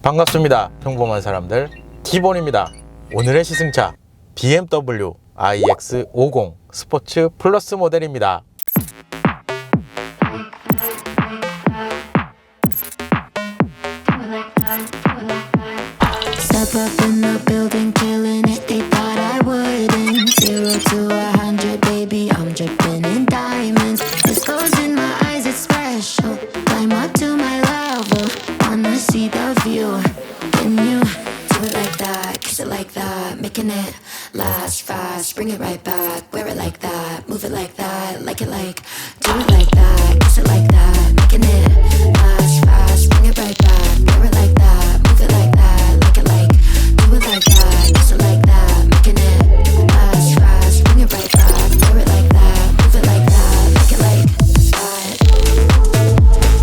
반갑습니다. 평범한 사람들 티본입니다. 오늘의 시승차 BMW iX50 스포츠 플러스 모델입니다. Step up in the building, killing it. They thought I wouldn't. 0 to 100, baby, I'm dripping in diamonds. Disco's in my eyes, it's special. Climb up to my level, wanna see the view. Can you do it like that? Kiss it like that, making it last fast. Bring it right back, wear it like that, move it like that, like it like. Do it like that, kiss it like that, making it last fast. Bring it right back, wear it like that, move it like that, like it like. Do it like that, kiss it like that, making it last fast. Bring it right back, wear it like that, move it like that, like it like that.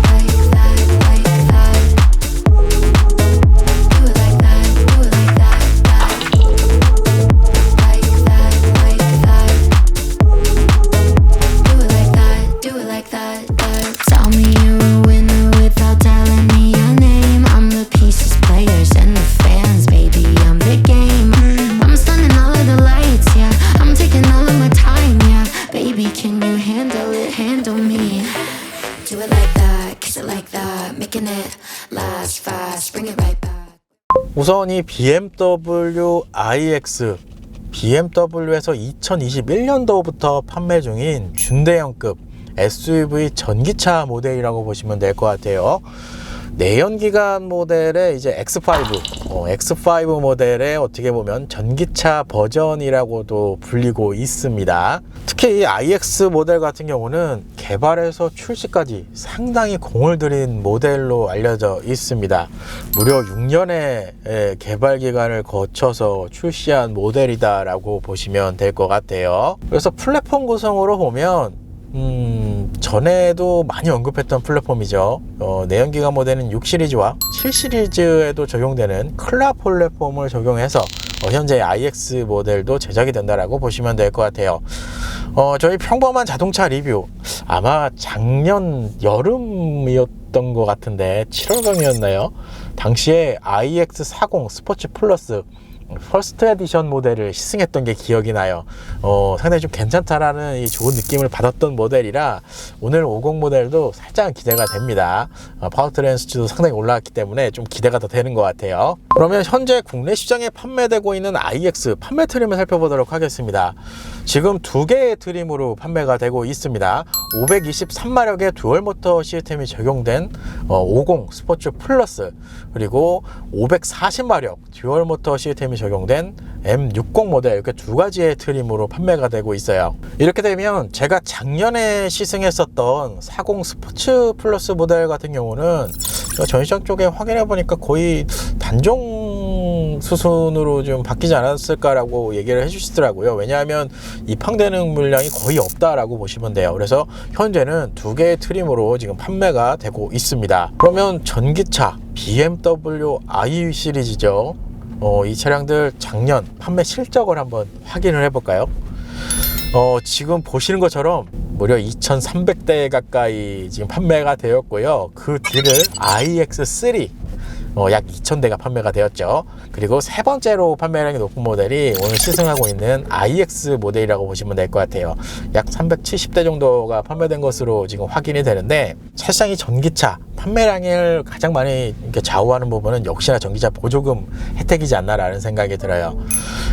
Like that, like that. Do it like that, do it like that, that. Like that, like that. Do it like that, do it like that, that. Tell me you're a winner without telling me your name. I'm the pieces, players, and the fans, baby. I'm the game. I'm stunning all of the lights, yeah. I'm taking all of my time, yeah. Baby, can you handle it? Handle me. Do it like that, kiss it like that, making it last fast. Bring it right back. 우선 이 BMW iX BMW에서 2021년도부터 판매 중인 준대형급 SUV 전기차 모델이라고 보시면 될 것 같아요. 내연기관 모델의 이제 X5 모델의 어떻게 보면 전기차 버전이라고도 불리고 있습니다. 특히 이 iX 모델 같은 경우는 개발에서 출시까지 상당히 공을 들인 모델로 알려져 있습니다. 무려 6년의 개발 기간을 거쳐서 출시한 모델이다 라고 보시면 될 것 같아요. 그래서 플랫폼 구성으로 보면 전에도 많이 언급했던 플랫폼이죠. 내연기관 모델은 6 시리즈와 7 시리즈에도 적용되는 클라 플랫폼을 적용해서 현재 iX 모델도 제작이 된다라고 보시면 될 것 같아요. 저희 평범한 자동차 리뷰 아마 작년 여름이었던 것 같은데 7월경이었나요? 당시에 iX40 스포츠 플러스 퍼스트 에디션 모델을 시승했던 게 기억이 나요. 상당히 좀 괜찮다라는 이 좋은 느낌을 받았던 모델이라 오늘 50 모델도 살짝 기대가 됩니다. 파워트레인 수치도 상당히 올라왔기 때문에 좀 기대가 더 되는 것 같아요. 그러면 현재 국내 시장에 판매되고 있는 iX 판매 트림을 살펴보도록 하겠습니다. 지금 두 개의 트림으로 판매가 되고 있습니다. 523마력의 듀얼 모터 시스템이 적용된 50 스포츠 플러스, 그리고 540마력 듀얼 모터 시스템이 적용된 M60 모델, 이렇게 두 가지의 트림으로 판매가 되고 있어요. 이렇게 되면 제가 작년에 시승했었던 40 스포츠 플러스 모델 같은 경우는 전시장 쪽에 확인해 보니까 거의 단종 수순으로 좀 바뀌지 않았을까라고 얘기를 해주시더라고요. 왜냐하면 입항되는 물량이 거의 없다라고 보시면 돼요. 그래서 현재는 두 개의 트림으로 지금 판매가 되고 있습니다. 그러면 전기차 BMW i 시리즈죠. 이 차량들 작년 판매 실적을 한번 확인을 해볼까요? 지금 보시는 것처럼 무려 2,300대 가까이 지금 판매가 되었고요. 그 뒤를 iX3 약 2,000대가 판매가 되었죠. 그리고 세 번째로 판매량이 높은 모델이 오늘 시승하고 있는 iX 모델이라고 보시면 될 것 같아요. 약 370대 정도가 판매된 것으로 지금 확인이 되는데, 사실상 이 전기차 판매량을 가장 많이 이렇게 좌우하는 부분은 역시나 전기차 보조금 혜택이지 않나라는 생각이 들어요.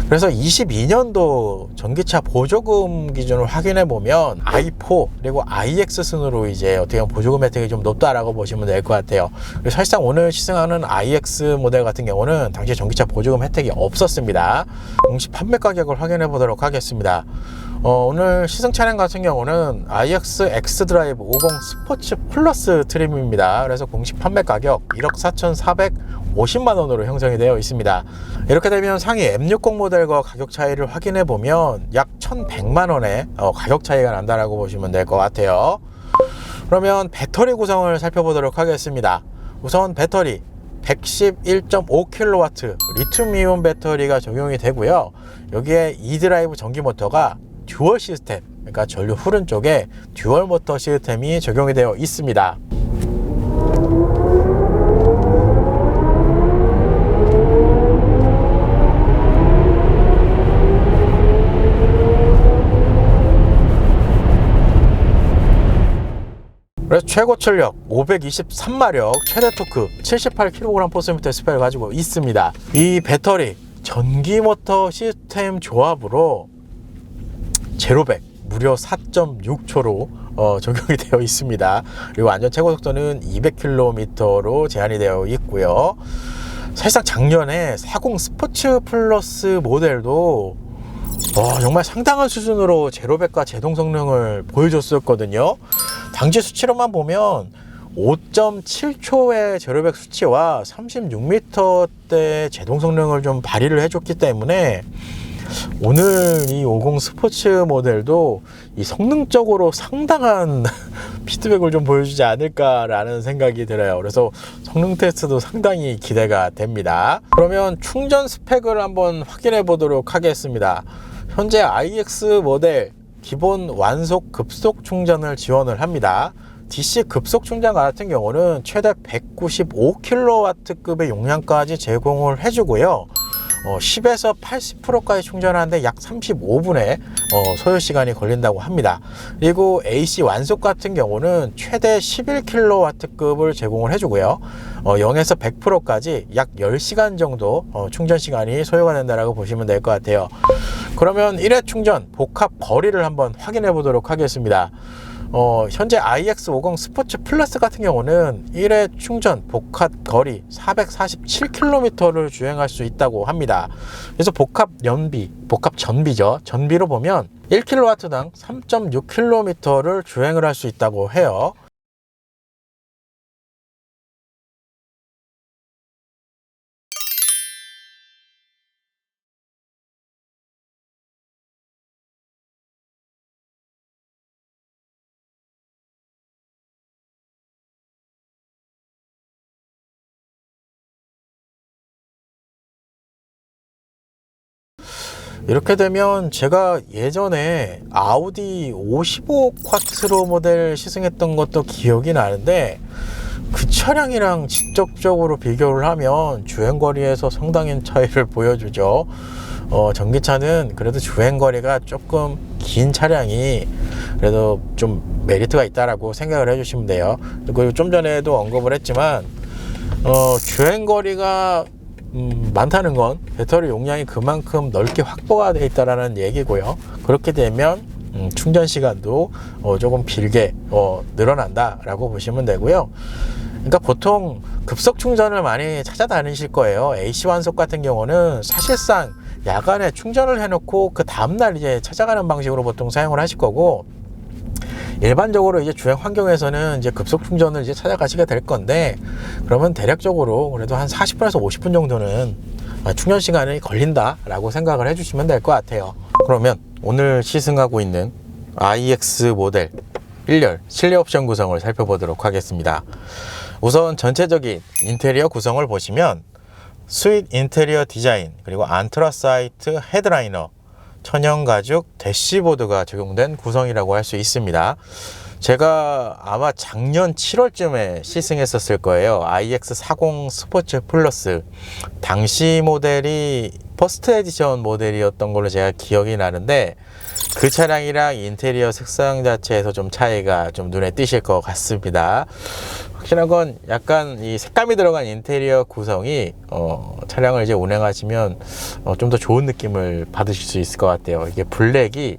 그래서 22년도 전기차 보조금 기준을 확인해 보면 i4 그리고 iX 순으로 이제 어떻게 보면 보조금 혜택이 좀 높다라고 보시면 될 것 같아요. 그래서 사실상 오늘 시승하는 iX 모델 같은 경우는 당시 전기차 보조금 혜택이 없었습니다. 공시 판매 가격을 확인해 보도록 하겠습니다. 오늘 시승 차량 같은 경우는 iX X드라이브 50 스포츠 플러스 트림입니다. 그래서 공식 판매 가격 1억 4,450만 원으로 형성이 되어 있습니다. 이렇게 되면 상위 M60 모델과 가격 차이를 확인해 보면 약 1,100만 원의 가격 차이가 난다라고 보시면 될 것 같아요. 그러면 배터리 구성을 살펴보도록 하겠습니다. 우선 배터리 111.5kW 리튬이온 배터리가 적용이 되고요. 여기에 e드라이브 전기 모터가 듀얼 시스템, 그러니까 전류 후른 쪽에 듀얼 모터 시스템이 적용이 되어 있습니다. 그래서 최고 출력 523마력, 최대 토크 78kg/m 스펙을 가지고 있습니다. 이 배터리 전기 모터 시스템 조합으로 제로백 무려 4.6초로 적용이 되어 있습니다. 그리고 안전 최고 속도는 200km로 제한이 되어 있고요. 사실상 작년에 40 스포츠 플러스 모델도 정말 상당한 수준으로 제로백과 제동 성능을 보여줬었거든요. 당시 수치로만 보면 5.7초의 제로백 수치와 36m대 제동 성능을 좀 발휘를 해줬기 때문에 오늘 이 50 스포츠 모델도 이 성능적으로 상당한 피드백을 좀 보여주지 않을까라는 생각이 들어요. 그래서 성능 테스트도 상당히 기대가 됩니다. 그러면 충전 스펙을 한번 확인해 보도록 하겠습니다. 현재 iX 모델 기본 완속 급속 충전을 지원을 합니다. DC 급속 충전 같은 경우는 최대 195kW급의 용량까지 제공을 해주고요. 10에서 80%까지 충전하는데 약 35분의 소요 시간이 걸린다고 합니다. 그리고 AC 완속 같은 경우는 최대 11kW급을 제공을 해주고요. 0에서 100%까지 약 10시간 정도 충전 시간이 소요가 된다고 보시면 될 것 같아요. 그러면 1회 충전 복합 거리를 한번 확인해 보도록 하겠습니다. 현재 iX50 스포츠 플러스 같은 경우는 1회 충전 복합 거리 447km를 주행할 수 있다고 합니다. 그래서 복합 전비죠. 전비로 보면 1kW당 3.6km를 주행을 할 수 있다고 해요. 이렇게 되면 제가 예전에 아우디 55 쿼트로 모델 시승했던 것도 기억이 나는데 그 차량이랑 직접적으로 비교를 하면 주행거리에서 상당한 차이를 보여주죠. 전기차는 그래도 주행거리가 조금 긴 차량이 그래도 좀 메리트가 있다라고 생각을 해주시면 돼요. 그리고 좀 전에도 언급을 했지만 주행거리가 많다는 건 배터리 용량이 그만큼 넓게 확보가 되어 있다는 얘기고요. 그렇게 되면 충전 시간도 조금 길게 늘어난다 라고 보시면 되고요. 그러니까 보통 급속 충전을 많이 찾아다니실 거예요. AC 완속 같은 경우는 사실상 야간에 충전을 해놓고 그 다음날 이제 찾아가는 방식으로 보통 사용을 하실 거고, 일반적으로 이제 주행 환경에서는 이제 급속 충전을 이제 찾아가시게 될 건데, 그러면 대략적으로 그래도 한 40분에서 50분 정도는 충전 시간이 걸린다라고 생각을 해주시면 될 것 같아요. 그러면 오늘 시승하고 있는 iX 모델 1열 실내 옵션 구성을 살펴보도록 하겠습니다. 우선 전체적인 인테리어 구성을 보시면 스윗 인테리어 디자인, 그리고 안트라사이트 헤드라이너, 천연가죽 대시보드가 적용된 구성이라고 할 수 있습니다. 제가 아마 작년 7월쯤에 시승했었을 거예요. iX40 스포츠 플러스. 당시 모델이 퍼스트 에디션 모델이었던 걸로 제가 기억이 나는데, 그 차량이랑 인테리어 색상 자체에서 좀 차이가 좀 눈에 띄실 것 같습니다. 확실한 건 약간 이 색감이 들어간 인테리어 구성이 차량을 이제 운행하시면 좀 더 좋은 느낌을 받으실 수 있을 것 같아요. 이게 블랙이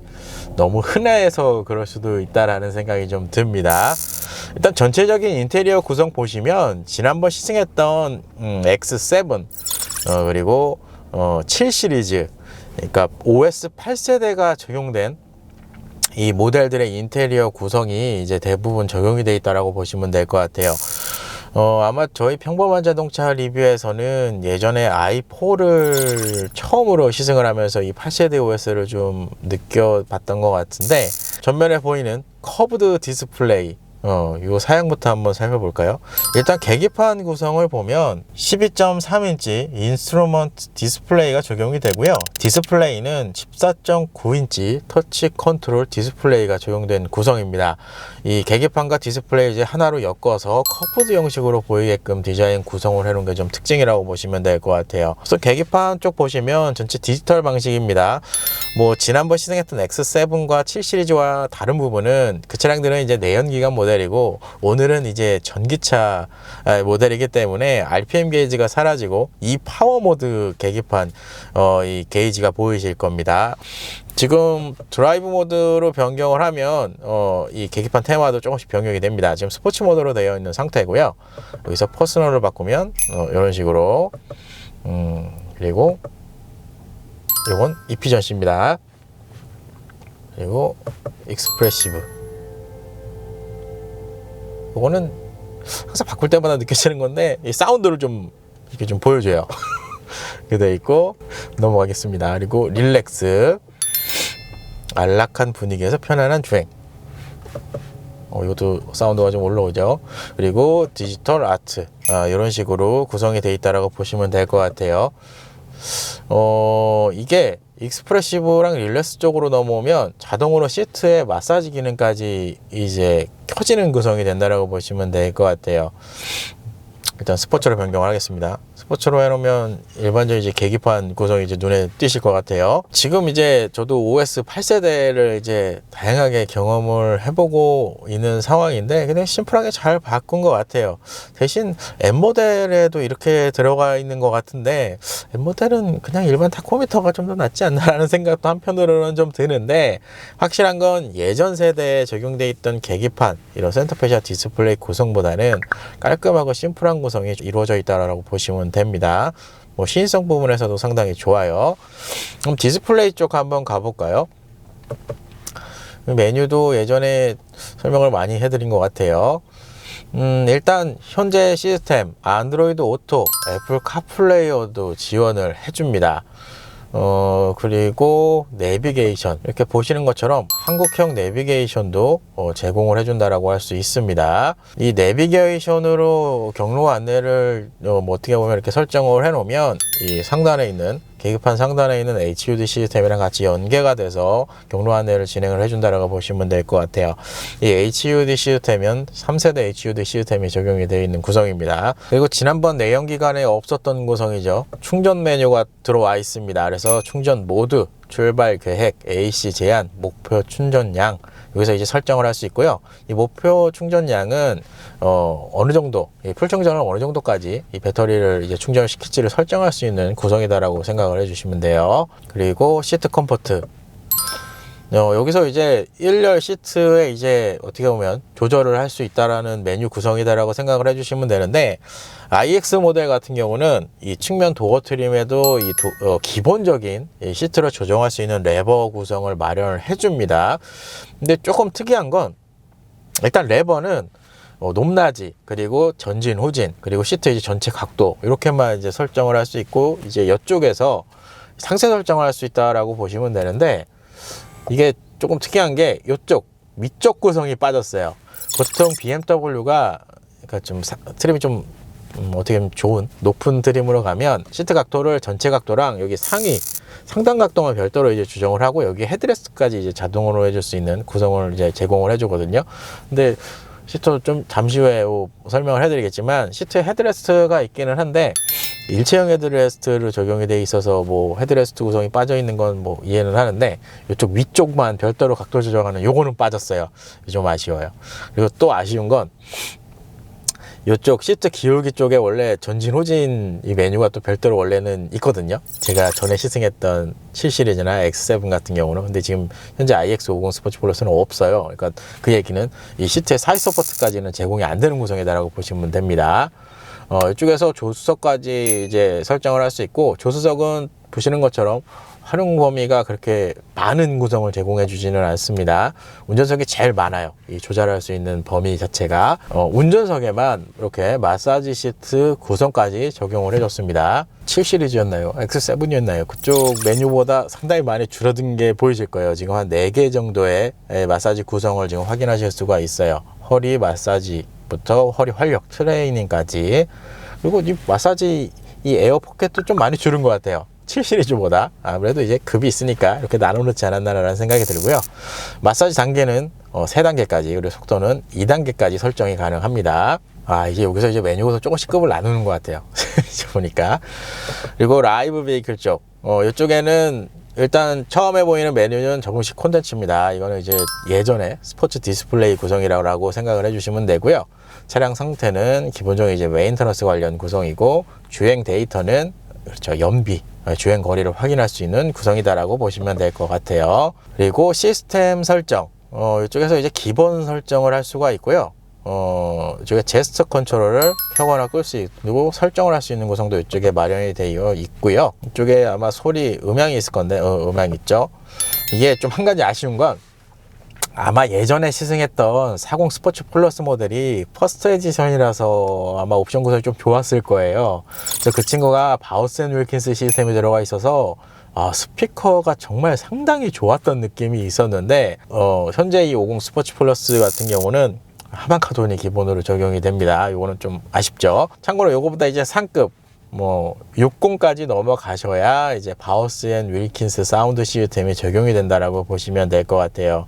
너무 흔해서 그럴 수도 있다라는 생각이 좀 듭니다. 일단 전체적인 인테리어 구성 보시면 지난번 시승했던 X7 그리고 7 시리즈, 그러니까 OS 8세대가 적용된 이 모델들의 인테리어 구성이 이제 대부분 적용이 되어 있다고 보시면 될 것 같아요. 아마 저희 평범한 자동차 리뷰에서는 예전에 i4를 처음으로 시승을 하면서 이 8세대 OS를 좀 느껴봤던 것 같은데, 전면에 보이는 커브드 디스플레이, 이 사양부터 한번 살펴볼까요? 일단 계기판 구성을 보면 12.3인치 인스트루먼트 디스플레이가 적용이 되고요. 디스플레이는 14.9인치 터치 컨트롤 디스플레이가 적용된 구성입니다. 이 계기판과 디스플레이 이제 하나로 엮어서 커브드 형식으로 보이게끔 디자인 구성을 해놓은 게 좀 특징이라고 보시면 될 것 같아요. 그래서 계기판 쪽 보시면 전체 디지털 방식입니다. 뭐 지난번 시승했던 X7과 7 시리즈와 다른 부분은 그 차량들은 이제 내연기관 모델 모델이고, 오늘은 이제 전기차 모델이기 때문에 RPM 게이지가 사라지고 이 파워 모드 계기판 이 게이지가 보이실 겁니다. 지금 드라이브 모드로 변경을 하면 이 계기판 테마도 조금씩 변경이 됩니다. 지금 스포츠 모드로 되어 있는 상태고요. 여기서 퍼스널을 바꾸면 이런 식으로 그리고 이건 이피전시입니다. 그리고 익스프레시브, 이거는 항상 바꿀 때마다 느껴지는 건데 이 사운드를 좀 이렇게 좀 보여줘요. 이렇게 되어 있고 넘어가겠습니다. 그리고 릴렉스, 안락한 분위기에서 편안한 주행. 이것도 사운드가 좀 올라오죠. 그리고 디지털 아트, 이런 식으로 구성이 되어 있다라고 보시면 될 것 같아요. 이게 익스프레시브랑 릴렉스 쪽으로 넘어오면 자동으로 시트에 마사지 기능까지 이제 켜지는 구성이 된다라고 보시면 될 것 같아요. 일단 스포츠로 변경을 하겠습니다. 스포츠로 해놓으면 일반적인 이제 계기판 구성이 이제 눈에 띄실 것 같아요. 지금 이제 저도 OS 8세대를 이제 다양하게 경험을 해보고 있는 상황인데 그냥 심플하게 잘 바꾼 것 같아요. 대신 M모델에도 이렇게 들어가 있는 것 같은데 M모델은 그냥 일반 타코미터가 좀 더 낫지 않나라는 생각도 한편으로는 좀 드는데, 확실한 건 예전 세대에 적용돼 있던 계기판 이런 센터페시아 디스플레이 구성보다는 깔끔하고 심플한 구성이 이루어져 있다라고 보시면 됩니다. 시인성 부분에서도 상당히 좋아요. 그럼 디스플레이 쪽 한번 가볼까요? 메뉴도 예전에 설명을 많이 해드린 것 같아요. 일단 현재 시스템 안드로이드 오토, 애플 카플레이어도 지원을 해줍니다. 그리고 내비게이션, 이렇게 보시는 것처럼 한국형 내비게이션도 제공을 해준다라고 할 수 있습니다. 이 내비게이션으로 경로 안내를 어떻게 보면 이렇게 설정을 해놓으면 이 상단에 있는 계기판 상단에 있는 HUD 시스템이랑 같이 연계가 돼서 경로 안내를 진행을 해준다라고 보시면 될 것 같아요. 이 HUD 시스템은 3세대 HUD 시스템이 적용이 되어 있는 구성입니다. 그리고 지난번 내연기관에 없었던 구성이죠. 충전 메뉴가 들어와 있습니다. 그래서 충전 모드, 출발 계획, AC 제한, 목표 충전량, 여기서 이제 설정을 할 수 있고요. 이 목표 충전량은 어느 정도, 풀 충전을 어느 정도까지 이 배터리를 이제 충전을 시킬지를 설정할 수 있는 구성이다라고 생각을 해주시면 돼요. 그리고 시트 컴포트, 여기서 이제 1열 시트에 이제 어떻게 보면 조절을 할 수 있다라는 메뉴 구성이다라고 생각을 해주시면 되는데, iX 모델 같은 경우는 이 측면 도어 트림에도 기본적인 이 시트를 조정할 수 있는 레버 구성을 마련을 해줍니다. 근데 조금 특이한 건 일단 레버는 높낮이, 그리고 전진, 후진, 그리고 시트 이제 전체 각도 이렇게만 이제 설정을 할 수 있고, 이제 이쪽에서 상세 설정을 할 수 있다라고 보시면 되는데, 이게 조금 특이한 게 이쪽 위쪽 구성이 빠졌어요. 보통 BMW가 그러니까 좀 트림이 좀 어떻게 보면 좋은 높은 트림으로 가면 시트 각도를 전체 각도랑 여기 상단 각도만 별도로 이제 조정을 하고, 여기 헤드레스트까지 이제 자동으로 해줄 수 있는 구성을 이제 제공을 해주거든요. 근데 시트 좀 잠시 후에 설명을 해드리겠지만, 시트에 헤드레스트가 있기는 한데 일체형 헤드레스트로 적용이 돼 있어서 헤드레스트 구성이 빠져 있는 건 이해는 하는데, 이쪽 위쪽만 별도로 각도 조정하는 요거는 빠졌어요. 좀 아쉬워요. 그리고 또 아쉬운 건 이쪽 시트 기울기 쪽에 원래 전진 후진 이 메뉴가 또 별도로 원래는 있거든요. 제가 전에 시승했던 7 시리즈나 X7 같은 경우는. 근데 지금 현재 iX50 스포츠 플러스는 없어요. 그러니까 그 얘기는 이 시트의 사이드 서포트까지는 제공이 안 되는 구성이다라고 보시면 됩니다. 이쪽에서 조수석까지 이제 설정을 할 수 있고, 조수석은 보시는 것처럼 활용 범위가 그렇게 많은 구성을 제공해 주지는 않습니다. 운전석이 제일 많아요. 이 조절할 수 있는 범위 자체가. 운전석에만 이렇게 마사지 시트 구성까지 적용을 해줬습니다. 7 시리즈였나요? X7이었나요? 그쪽 메뉴보다 상당히 많이 줄어든 게 보이실 거예요. 지금 한 4개 정도의 마사지 구성을 지금 확인하실 수가 있어요. 허리 마사지부터 허리 활력 트레이닝까지. 그리고 이 마사지 이 에어 포켓도 좀 많이 줄은 것 같아요. 7 시리즈보다. 아무래도 이제 급이 있으니까 이렇게 나눠놓지 않았나라는 생각이 들고요. 마사지 단계는 3단계까지, 그리고 속도는 2단계까지 설정이 가능합니다. 이제 여기서 이제 메뉴에서 조금씩 급을 나누는 것 같아요. 보니까. 그리고 라이브 베이클 쪽, 이쪽에는 일단 처음에 보이는 메뉴는 적응식 콘텐츠입니다. 이거는 이제 예전에 스포츠 디스플레이 구성이라고 생각을 해주시면 되고요. 차량 상태는 기본적으로 이제 메인터넌스 관련 구성이고, 주행 데이터는 그렇죠, 연비, 주행 거리를 확인할 수 있는 구성이다라고 보시면 될 것 같아요. 그리고 시스템 설정, 이쪽에서 이제 기본 설정을 할 수가 있고요. 이쪽에 제스처 컨트롤을 켜거나 끌 수 있고 설정을 할 수 있는 구성도 이쪽에 마련이 되어 있고요. 이쪽에 아마 소리 음향이 있을 건데 음향 있죠. 이게 좀 한 가지 아쉬운 건 아마 예전에 시승했던 40 스포츠 플러스 모델이 퍼스트 에디션이라서 아마 옵션 구성이 좀 좋았을 거예요. 그래서 그 친구가 바우스 앤 윌킨스 시스템이 들어가 있어서 스피커가 정말 상당히 좋았던 느낌이 있었는데, 현재 이 50 스포츠 플러스 같은 경우는 하반 카본이 기본으로 적용이 됩니다. 요거는 좀 아쉽죠. 참고로 요거보다 이제 상급 60까지 넘어가셔야 이제 바우스 앤 윌킨스 사운드 시스템이 적용이 된다라고 보시면 될 것 같아요.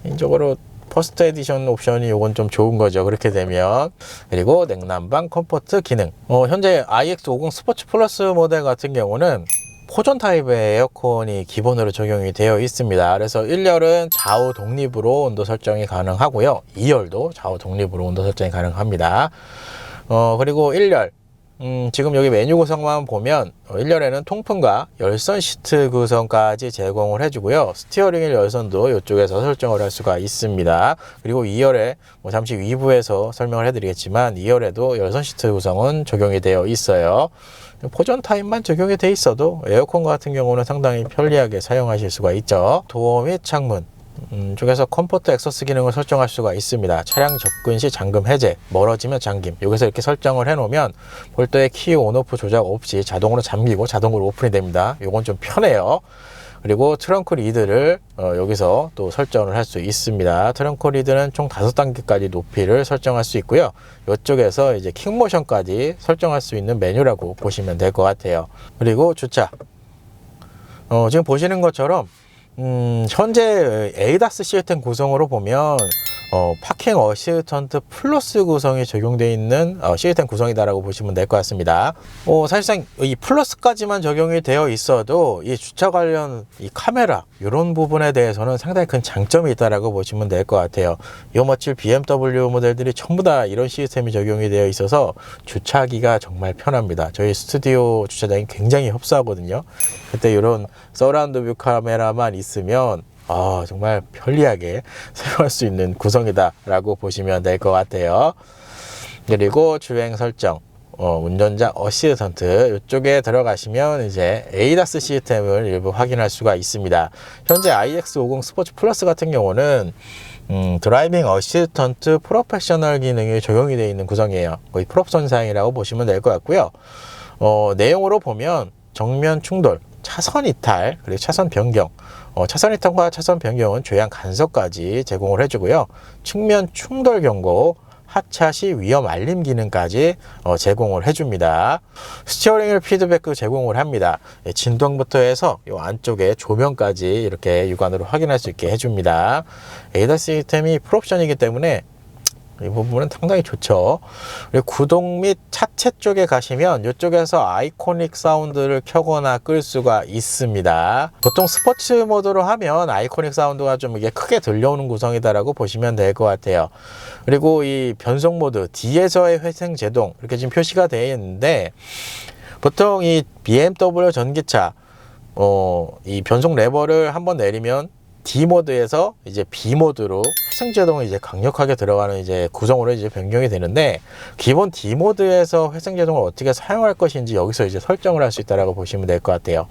개인적으로 퍼스트 에디션 옵션이 요건 좀 좋은 거죠. 그렇게 되면. 그리고 냉난방 컴포트 기능. 현재 iX50 스포츠 플러스 모델 같은 경우는 포전 타입의 에어컨이 기본으로 적용이 되어 있습니다. 그래서 1열은 좌우 독립으로 온도 설정이 가능하고요. 2열도 좌우 독립으로 온도 설정이 가능합니다. 그리고 1열, 지금 여기 메뉴 구성만 보면 1열에는 통풍과 열선 시트 구성까지 제공을 해주고요. 스티어링 휠 열선도 이쪽에서 설정을 할 수가 있습니다. 그리고 2열에 잠시 위부에서 설명을 해드리겠지만 2열에도 열선 시트 구성은 적용이 되어 있어요. 포전 타입만 적용이 돼 있어도 에어컨 같은 경우는 상당히 편리하게 사용하실 수가 있죠. 도어 및 창문 쪽에서 컴포트 엑소스 기능을 설정할 수가 있습니다. 차량 접근 시 잠금 해제, 멀어지면 잠김. 여기서 이렇게 설정을 해 놓으면 별도의 키 온오프 조작 없이 자동으로 잠기고 자동으로 오픈이 됩니다. 이건 좀 편해요. 그리고 트렁크 리드를 여기서 또 설정을 할 수 있습니다. 트렁크 리드는 총 5단계까지 높이를 설정할 수 있고요. 이쪽에서 이제 킥모션까지 설정할 수 있는 메뉴라고 보시면 될 것 같아요. 그리고 주차. 지금 보시는 것처럼 현재 에이다스 시스템 구성으로 보면 파킹 어시스턴트 플러스 구성이 적용되어 있는 시스템 구성이다라고 보시면 될 것 같습니다. 사실상 이 플러스까지만 적용이 되어 있어도 이 주차 관련 이 카메라 이런 부분에 대해서는 상당히 큰 장점이 있다라고 보시면 될 것 같아요. 요머칠 BMW 모델들이 전부 다 이런 시스템이 적용이 되어 있어서 주차하기가 정말 편합니다. 저희 스튜디오 주차장이 굉장히 협소하거든요. 그때 이런 서라운드 뷰 카메라만 있으면 정말 편리하게 사용할 수 있는 구성이다 라고 보시면 될 것 같아요. 그리고 주행 설정, 운전자 어시스턴트 이쪽에 들어가시면 이제 에이다스 시스템을 일부 확인할 수가 있습니다. 현재 iX50 스포츠 플러스 같은 경우는 드라이빙 어시스턴트 프로페셔널 기능이 적용이 되어 있는 구성이에요. 거의 풀옵션 사양이라고 보시면 될 것 같고요. 내용으로 보면 정면 충돌, 차선 이탈, 그리고 차선 변경, 차선 이탈과 차선 변경은 조향 간섭까지 제공을 해주고요. 측면 충돌 경고, 하차 시 위험 알림 기능까지 제공을 해줍니다. 스티어링 휠 피드백도 제공을 합니다. 진동부터 해서 이 안쪽에 조명까지 이렇게 육안으로 확인할 수 있게 해줍니다. 에이다스 시스템이 풀옵션이기 때문에 이 부분은 상당히 좋죠. 그리고 구동 및 차체 쪽에 가시면 이쪽에서 아이코닉 사운드를 켜거나 끌 수가 있습니다. 보통 스포츠 모드로 하면 아이코닉 사운드가 좀 이게 크게 들려오는 구성이다라고 보시면 될 것 같아요. 그리고 이 변속 모드 뒤에서의 회생 제동 이렇게 지금 표시가 되어 있는데, 보통 이 BMW 전기차 이 변속 레버를 한번 내리면 D 모드에서 이제 B 모드로 회생 제동이 이제 강력하게 들어가는 이제 구성으로 이제 변경이 되는데, 기본 D 모드에서 회생 제동을 어떻게 사용할 것인지 여기서 이제 설정을 할 수 있다라고 보시면 될 것 같아요.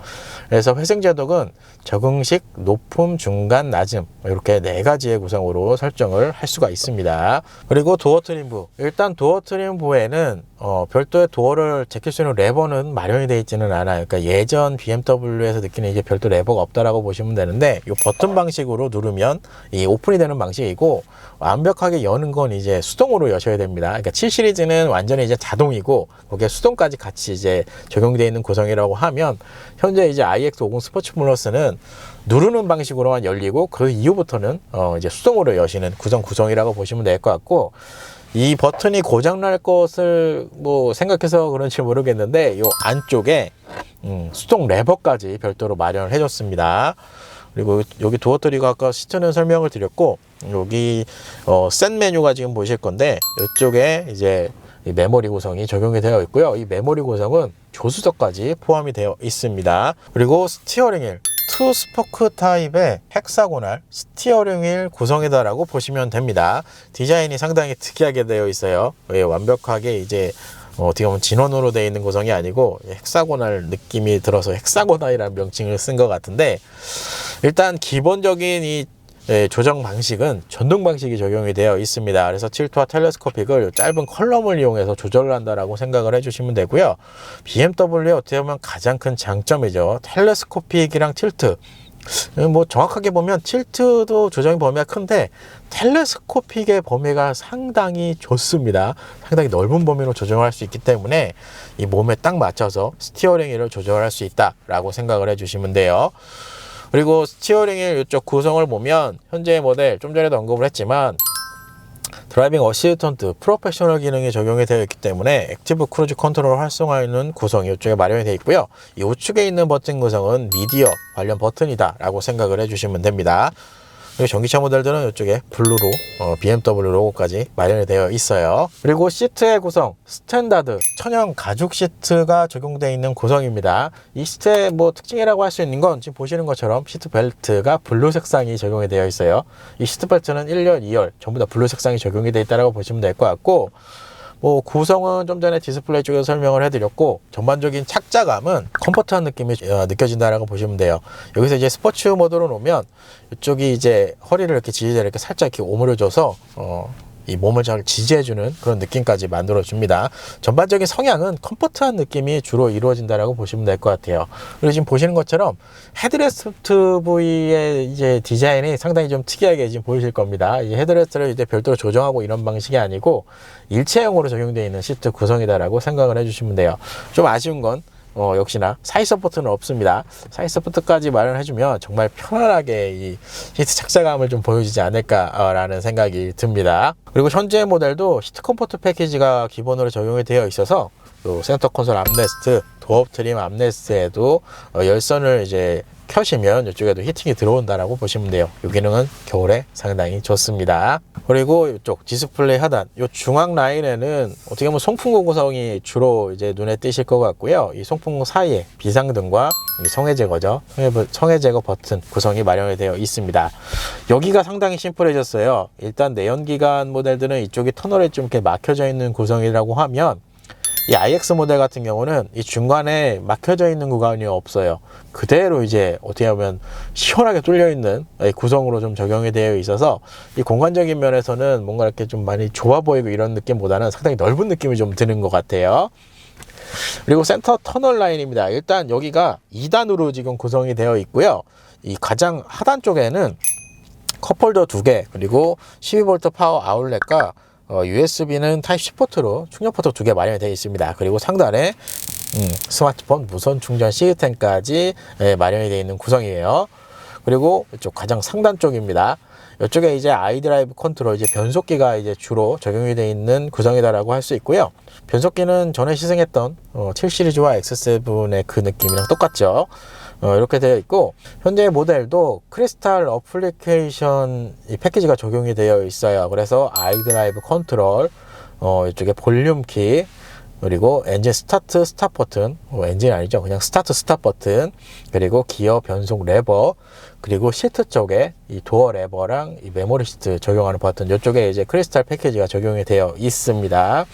그래서 회생 제동은 적응식, 높음, 중간, 낮음 이렇게 4가지의 구성으로 설정을 할 수가 있습니다. 그리고 도어 트림부, 일단 도어 트림부에는 별도의 도어를 제낄 수 있는 레버는 마련이 되어 있지는 않아요. 그러니까 예전 BMW에서 느끼는 이게 별도 레버가 없다라고 보시면 되는데, 이 버튼 방식으로 누르면 이 오픈이 되는 방식이고, 완벽하게 여는 건 이제 수동으로 여셔야 됩니다. 그러니까 7 시리즈는 완전히 이제 자동이고 거기에 수동까지 같이 이제 적용되어 있는 구성이라고 하면, 현재 이제 iX50 스포츠 플러스는 누르는 방식으로만 열리고 그 이후부터는 이제 수동으로 여시는 구성이라고 보시면 될 것 같고, 이 버튼이 고장날 것을 생각해서 그런지 모르겠는데, 이 안쪽에 수동 레버까지 별도로 마련을 해줬습니다. 그리고 여기 도어 트리거 아까 시트는 설명을 드렸고, 여기 셋 메뉴가 지금 보실 건데, 이쪽에 이제 이 메모리 구성이 적용이 되어 있고요. 이 메모리 구성은 조수석까지 포함이 되어 있습니다. 그리고 스티어링 휠, 투 스포크 타입의 헥사고널 스티어링 휠 구성이다라고 보시면 됩니다. 디자인이 상당히 특이하게 되어 있어요. 완벽하게 이제 어떻게 보면 진원으로 되어 있는 구성이 아니고 헥사고널 느낌이 들어서 헥사고널이라는 명칭을 쓴 것 같은데, 일단 기본적인 이 조정 방식은 전동 방식이 적용이 되어 있습니다. 그래서 틸트와 텔레스코픽을 짧은 컬럼을 이용해서 조절을 한다라고 생각을 해주시면 되고요. BMW의 어떻게 보면 가장 큰 장점이죠. 텔레스코픽이랑 틸트. 뭐 정확하게 보면 틸트도 조정의 범위가 큰데 텔레스코픽의 범위가 상당히 좁습니다. 상당히 넓은 범위로 조정할 수 있기 때문에 이 몸에 딱 맞춰서 스티어링 휠을 조절할 수 있다라고 생각을 해주시면 돼요. 그리고 스티어링 휠 이쪽 구성을 보면 현재 모델 좀 전에도 언급을 했지만 드라이빙 어시스턴트 프로페셔널 기능이 적용이 되어 있기 때문에 액티브 크루즈 컨트롤을 활성화하는 구성이 이쪽에 마련이 되어 있고요. 이 우측에 있는 버튼 구성은 미디어 관련 버튼이다 라고 생각을 해주시면 됩니다. 그리고 전기차 모델들은 이쪽에 블루로 BMW 로고까지 마련이 되어 있어요. 그리고 시트의 구성, 스탠다드 천연 가죽 시트가 적용되어 있는 구성입니다. 이 시트의 뭐 특징이라고 할 수 있는 건 지금 보시는 것처럼 시트 벨트가 블루 색상이 적용이 되어 있어요. 이 시트 벨트는 1열, 2열 전부 다 블루 색상이 적용이 되어 있다고 보시면 될 것 같고, 뭐 구성은 좀 전에 디스플레이 쪽에서 설명을 해드렸고, 전반적인 착자감은 컴포트한 느낌이 느껴진다라고 보시면 돼요. 여기서 이제 스포츠 모드로 놓으면 이쪽이 이제 허리를 이렇게 지지대를 이렇게 살짝 이렇게 오므려줘서 이 몸을 잘 지지해주는 그런 느낌까지 만들어줍니다. 전반적인 성향은 컴포트한 느낌이 주로 이루어진다라고 보시면 될 것 같아요. 그리고 지금 보시는 것처럼 헤드레스트 부위의 이제 디자인이 상당히 좀 특이하게 지금 보이실 겁니다. 이 헤드레스트를 이제 별도로 조정하고 이런 방식이 아니고 일체형으로 적용되어 있는 시트 구성이다라고 생각을 해주시면 돼요. 좀 아쉬운 건 역시나 사이드 서포트는 없습니다. 사이드 서포트까지 마련해주면 정말 편안하게 이 시트 착자감을 좀 보여주지 않을까라는 생각이 듭니다. 그리고 현재 모델도 시트 컴포트 패키지가 기본으로 적용이 되어 있어서 또 센터 콘솔 암레스트, 도어 트림 암레스트에도 열선을 이제 켜시면 이쪽에도 히팅이 들어온다라고 보시면 돼요. 이 기능은 겨울에 상당히 좋습니다. 그리고 이쪽 디스플레이 하단, 이 중앙 라인에는 어떻게 보면 송풍구 구성이 주로 이제 눈에 띄실 것 같고요. 이 송풍구 사이에 비상등과 성해 제거죠. 성해 제거 버튼 구성이 마련이 되어 있습니다. 여기가 상당히 심플해졌어요. 일단 내연기관 모델들은 이쪽이 터널에 좀 이렇게 막혀져 있는 구성이라고 하면, 이 iX 모델 같은 경우는 이 중간에 막혀져 있는 구간이 없어요. 그대로 이제 어떻게 보면 시원하게 뚫려 있는 구성으로 좀 적용이 되어 있어서 이 공간적인 면에서는 뭔가 이렇게 좀 많이 좁아 보이고 이런 느낌보다는 상당히 넓은 느낌이 좀 드는 것 같아요. 그리고 센터 터널 라인입니다. 일단 여기가 2단으로 지금 구성이 되어 있고요. 이 가장 하단 쪽에는 컵홀더 2개, 그리고 12V 파워 아울렛과 USB는 타입C 포트로 충전 포트 2개 마련이 되어 있습니다. 그리고 상단에 스마트폰 무선 충전 시스템까지 마련이 되어 있는 구성이에요. 그리고 이쪽 가장 상단 쪽입니다. 이쪽에 이제 아이드라이브 컨트롤, 이제 변속기가 이제 주로 적용이 되어 있는 구성이다라고 할 수 있고요. 변속기는 전에 시승했던 7 시리즈와 X7의 그 느낌이랑 똑같죠. 이렇게 되어 있고, 현재 모델도 크리스탈 어플리케이션 이 패키지가 적용이 되어 있어요. 그래서 아이드라이브 컨트롤, 이쪽에 볼륨 키, 그리고 엔진 스타트 스탑 버튼, 엔진 아니죠, 그냥 스타트 스탑 버튼, 그리고 기어 변속 레버, 그리고 시트 쪽에 이 도어 레버랑 이 메모리 시트 적용하는 버튼, 이쪽에 이제 크리스탈 패키지가 적용이 되어 있습니다.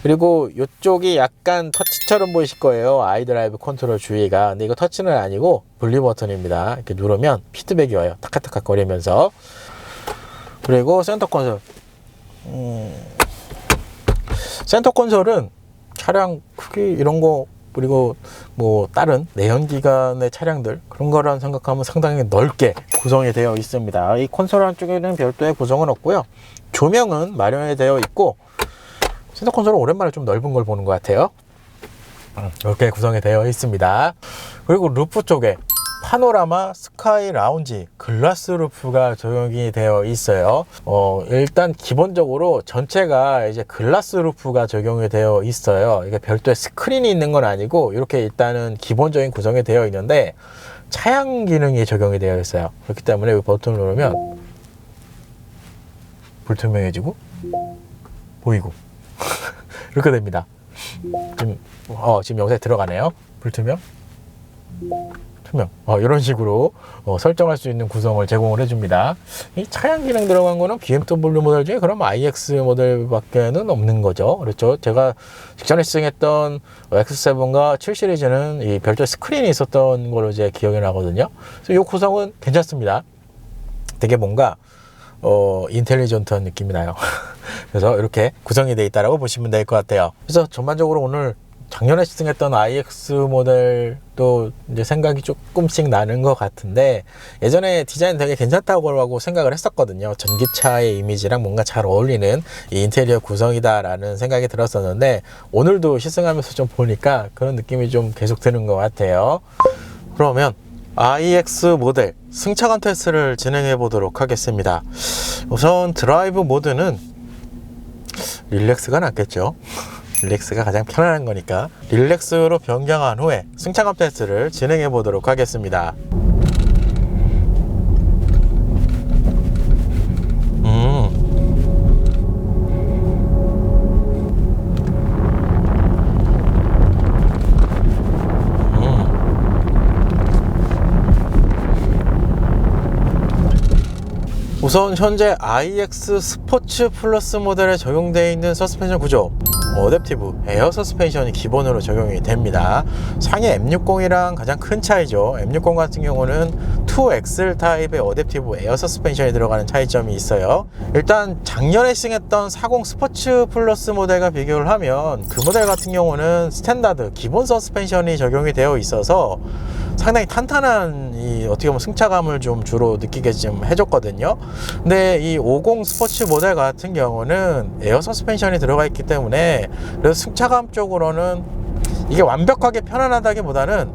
그리고 이쪽이 약간 터치처럼 보이실 거예요. 아이드라이브 컨트롤 주위가. 근데 이거 터치는 아니고 분리 버튼입니다. 이렇게 누르면 피드백이 와요. 타카타카 거리면서. 그리고 센터 콘솔. 센터 콘솔은 차량 크기 이런 거, 그리고 뭐 다른 내연기관의 차량들 그런 거랑 생각하면 상당히 넓게 구성이 되어 있습니다. 이 콘솔 한쪽에는 별도의 구성은 없고요. 조명은 마련이 되어 있고, 센터 콘솔은 오랜만에 좀 넓은 걸 보는 것 같아요. 이렇게 구성이 되어 있습니다. 그리고 루프 쪽에 파노라마 스카이 라운지 글라스 루프가 적용이 되어 있어요. 일단 기본적으로 전체가 이제 글라스 루프가 적용이 되어 있어요. 이게 별도의 스크린이 있는 건 아니고 이렇게 일단은 기본적인 구성이 되어 있는데 차양 기능이 적용이 되어 있어요. 그렇기 때문에 이 버튼을 누르면 불투명해지고 보이고 이렇게 됩니다. 지금 영상에 들어가네요. 불투명, 투명, 이런 식으로 설정할 수 있는 구성을 제공을 해줍니다. 이 차양 기능 들어간 거는 BMW 모델 중에 그럼 iX 모델밖에는 없는 거죠. 그렇죠. 제가 직전에 시승했던 X7과 7 시리즈는 이 별도의 스크린이 있었던 걸로 제 기억이 나거든요. 그래서 이 구성은 괜찮습니다. 되게 뭔가 인텔리전트한 느낌이 나요. 그래서 이렇게 구성이 되어 있다고 보시면 될 것 같아요. 그래서 전반적으로 오늘 작년에 시승했던 iX 모델도 이제 생각이 조금씩 나는 것 같은데, 예전에 디자인 되게 괜찮다고 생각을 했었거든요. 전기차의 이미지랑 뭔가 잘 어울리는 이 인테리어 구성이다라는 생각이 들었었는데, 오늘도 시승하면서 좀 보니까 그런 느낌이 좀 계속 드는 것 같아요. 그러면 iX 모델 승차감 테스트를 진행해 보도록 하겠습니다. 우선 드라이브 모드는 릴렉스가 낫겠죠. 릴렉스가 가장 편안한 거니까 릴렉스로 변경한 후에 승차감 테스트를 진행해 보도록 하겠습니다. 우선 현재 iX 스포츠 플러스 모델에 적용되어 있는 서스펜션 구조, 어댑티브 에어 서스펜션이 기본으로 적용이 됩니다. 상해 M60이랑 가장 큰 차이죠. M60 같은 경우는 2X 타입의 어댑티브 에어 서스펜션이 들어가는 차이점이 있어요. 일단 작년에 시승했던 40 스포츠 플러스 모델과 비교를 하면 그 모델 같은 경우는 스탠다드 기본 서스펜션이 적용이 되어 있어서 상당히 탄탄한 어떻게 보면 승차감을 좀 주로 느끼게 좀 해줬거든요. 근데 이 50 스포츠 모델 같은 경우는 에어 서스펜션이 들어가 있기 때문에 그래서 승차감 쪽으로는 이게 완벽하게 편안하다기보다는